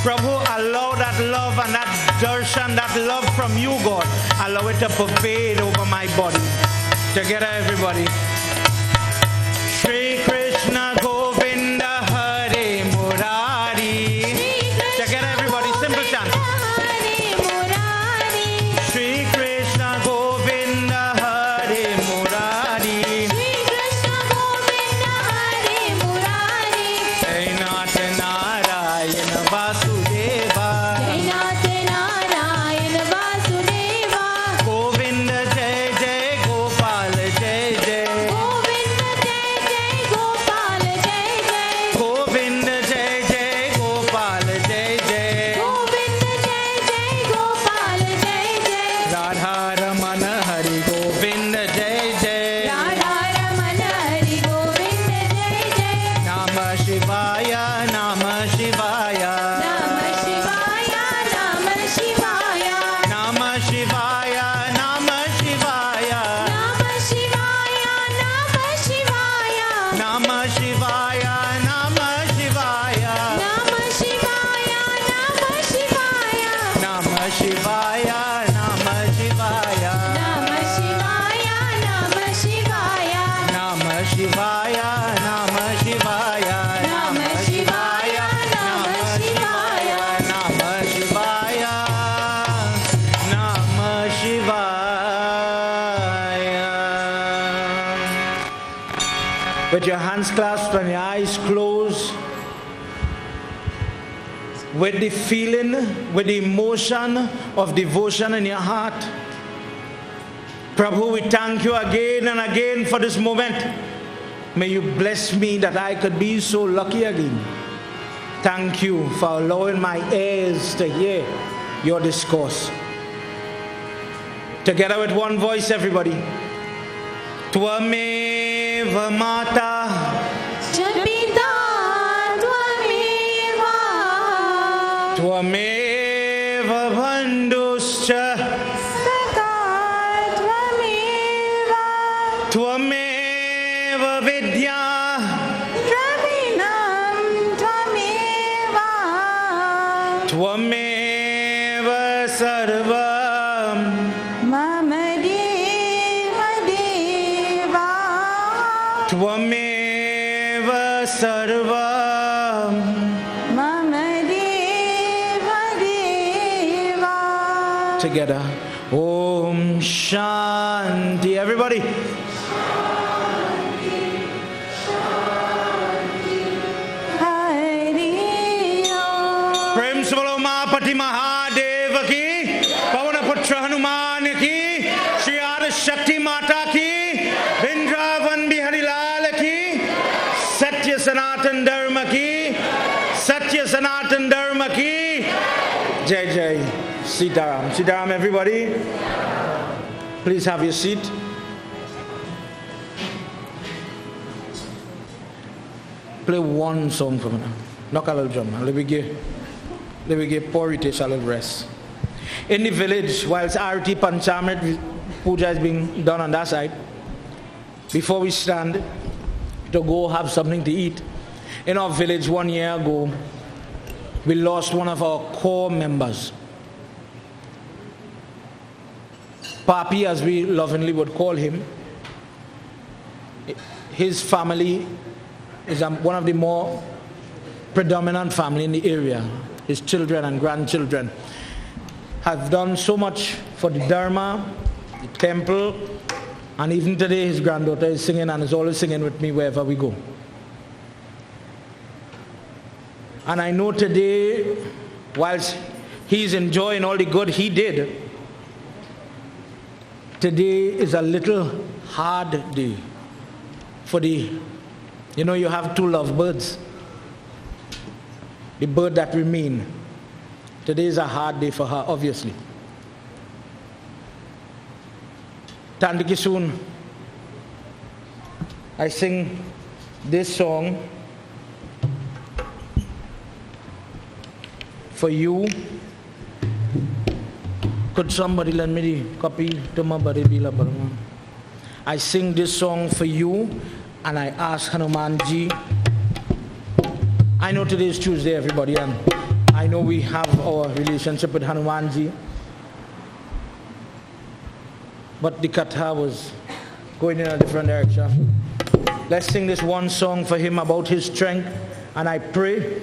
Prabhu, allow that love and that darshan, that love from you, God, allow it to pervade over my body. Together, everybody. Shri Krishna Govinda Hare Murari. Together, everybody. Simple chant. Shri Krishna Govinda Hare Murari. Jainath Narayana Vasudeva. Govinda Jai Jai Gopal Jai Jai. Govinda Jai Jai Gopal Jai Jai. Radha Ramana Hari Govinda Jai Jai. Namah Shivaya, Namah Shivaya. Namah Shivaya, Namah Shivaya. Namah Shivaya, Namah Shivaya. Namah Shivaya, Namah Shivaya. Namah Shivaya, Namah Shivaya. Namah Shivaya, Namah Shivaya. Namah Shivaya, Namah Shivaya. Namah Shivaya, Namah Shivaya. Namah Shivaya, Namah Shivaya. Namah Shivaya, Namah Shivaya. Namah Shivaya. With your hands clasped and your eyes closed, with the feeling, with the emotion of devotion in your heart, Prabhu, we thank you again and again for this moment. May you bless me that I could be so lucky again. Thank you for allowing my ears to hear your discourse. Together with one voice, everybody. Tvameva Mata. Tvameva Bandhuscha. Tvameva Vidya. Tvameva Sarvam. Tvameva Sarvam. Together. Om Shanti. Everybody. Prem se bolo Mahapati Mahadeva ki, Pavana Putra Hanuman ki, Shri Adi Shakti Mata ki, Vrindavan Bihari Lal ki, Satya Sanatan Dharma ki, Satya Sanatan Dharma ki. Jai Jai Sitaram. Sitaram, everybody. Please have your seat. Play one song for me now. Knock a little drum. Let me give poor Ritesh a little rest. In the village, whilst Arati Panchamrit Puja is being done on that side, before we stand to go have something to eat, in our village 1 year ago, we lost one of our core members. Papi, as we lovingly would call him. His family is one of the more predominant family in the area. His children and grandchildren have done so much for the Dharma, the temple, and even today his granddaughter is singing and is always singing with me wherever we go. And I know today, whilst he's enjoying all the good he did, today is a little hard day for you have two lovebirds, the bird that remain. Today is a hard day for her, obviously. Tandiki soon, I sing this song for you. Could somebody lend me the copy to my body? I sing this song for you, and I ask Hanumanji. I know today is Tuesday, everybody, and I know we have our relationship with Hanumanji, but the katha was going in a different direction. Let's sing this one song for him about his strength, and I pray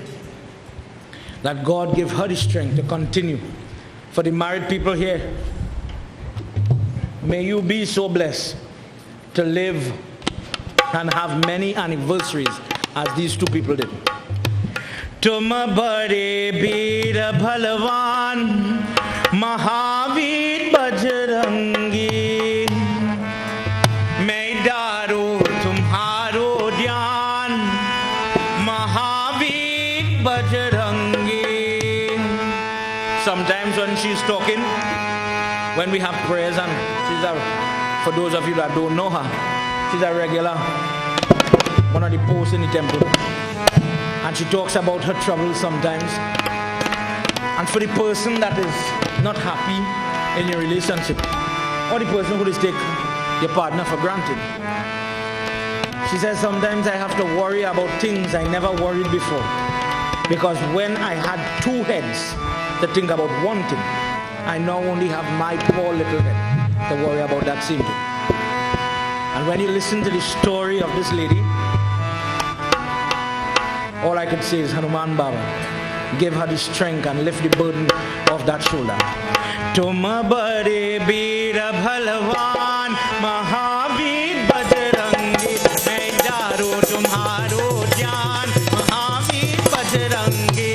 that God give her the strength to continue. For the married people here, may you be so blessed to live and have many anniversaries as these two people did. Tum bade veer bhalwan Mahavir Bajrangi, main daru tumharo dhyan Mahavir Bajrangi. Sometimes when she's talking, when we have prayers, and for those of you that don't know her, she's a regular, one of the posts in the temple, and she talks about her troubles sometimes. And for the person that is not happy in your relationship, or the person who just take your partner for granted, she says, sometimes I have to worry about things I never worried before, because when I had two heads to think about one thing, I now only have my poor little head to worry about that same thing. And when you listen to the story of this lady, all I could say is, Hanuman Baba, give her the strength and lift the burden off that shoulder. Tum bade veer bhalwan Mahavir Bajrangi, main daru tumharo dhyan Mahavir Bajrangi.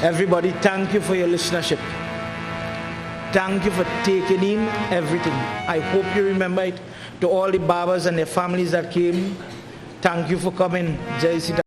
Everybody, thank you for your listenership. Thank you for taking in everything. I hope you remember it. To all the Babas and their families that came, thank you for coming. Jai Sita.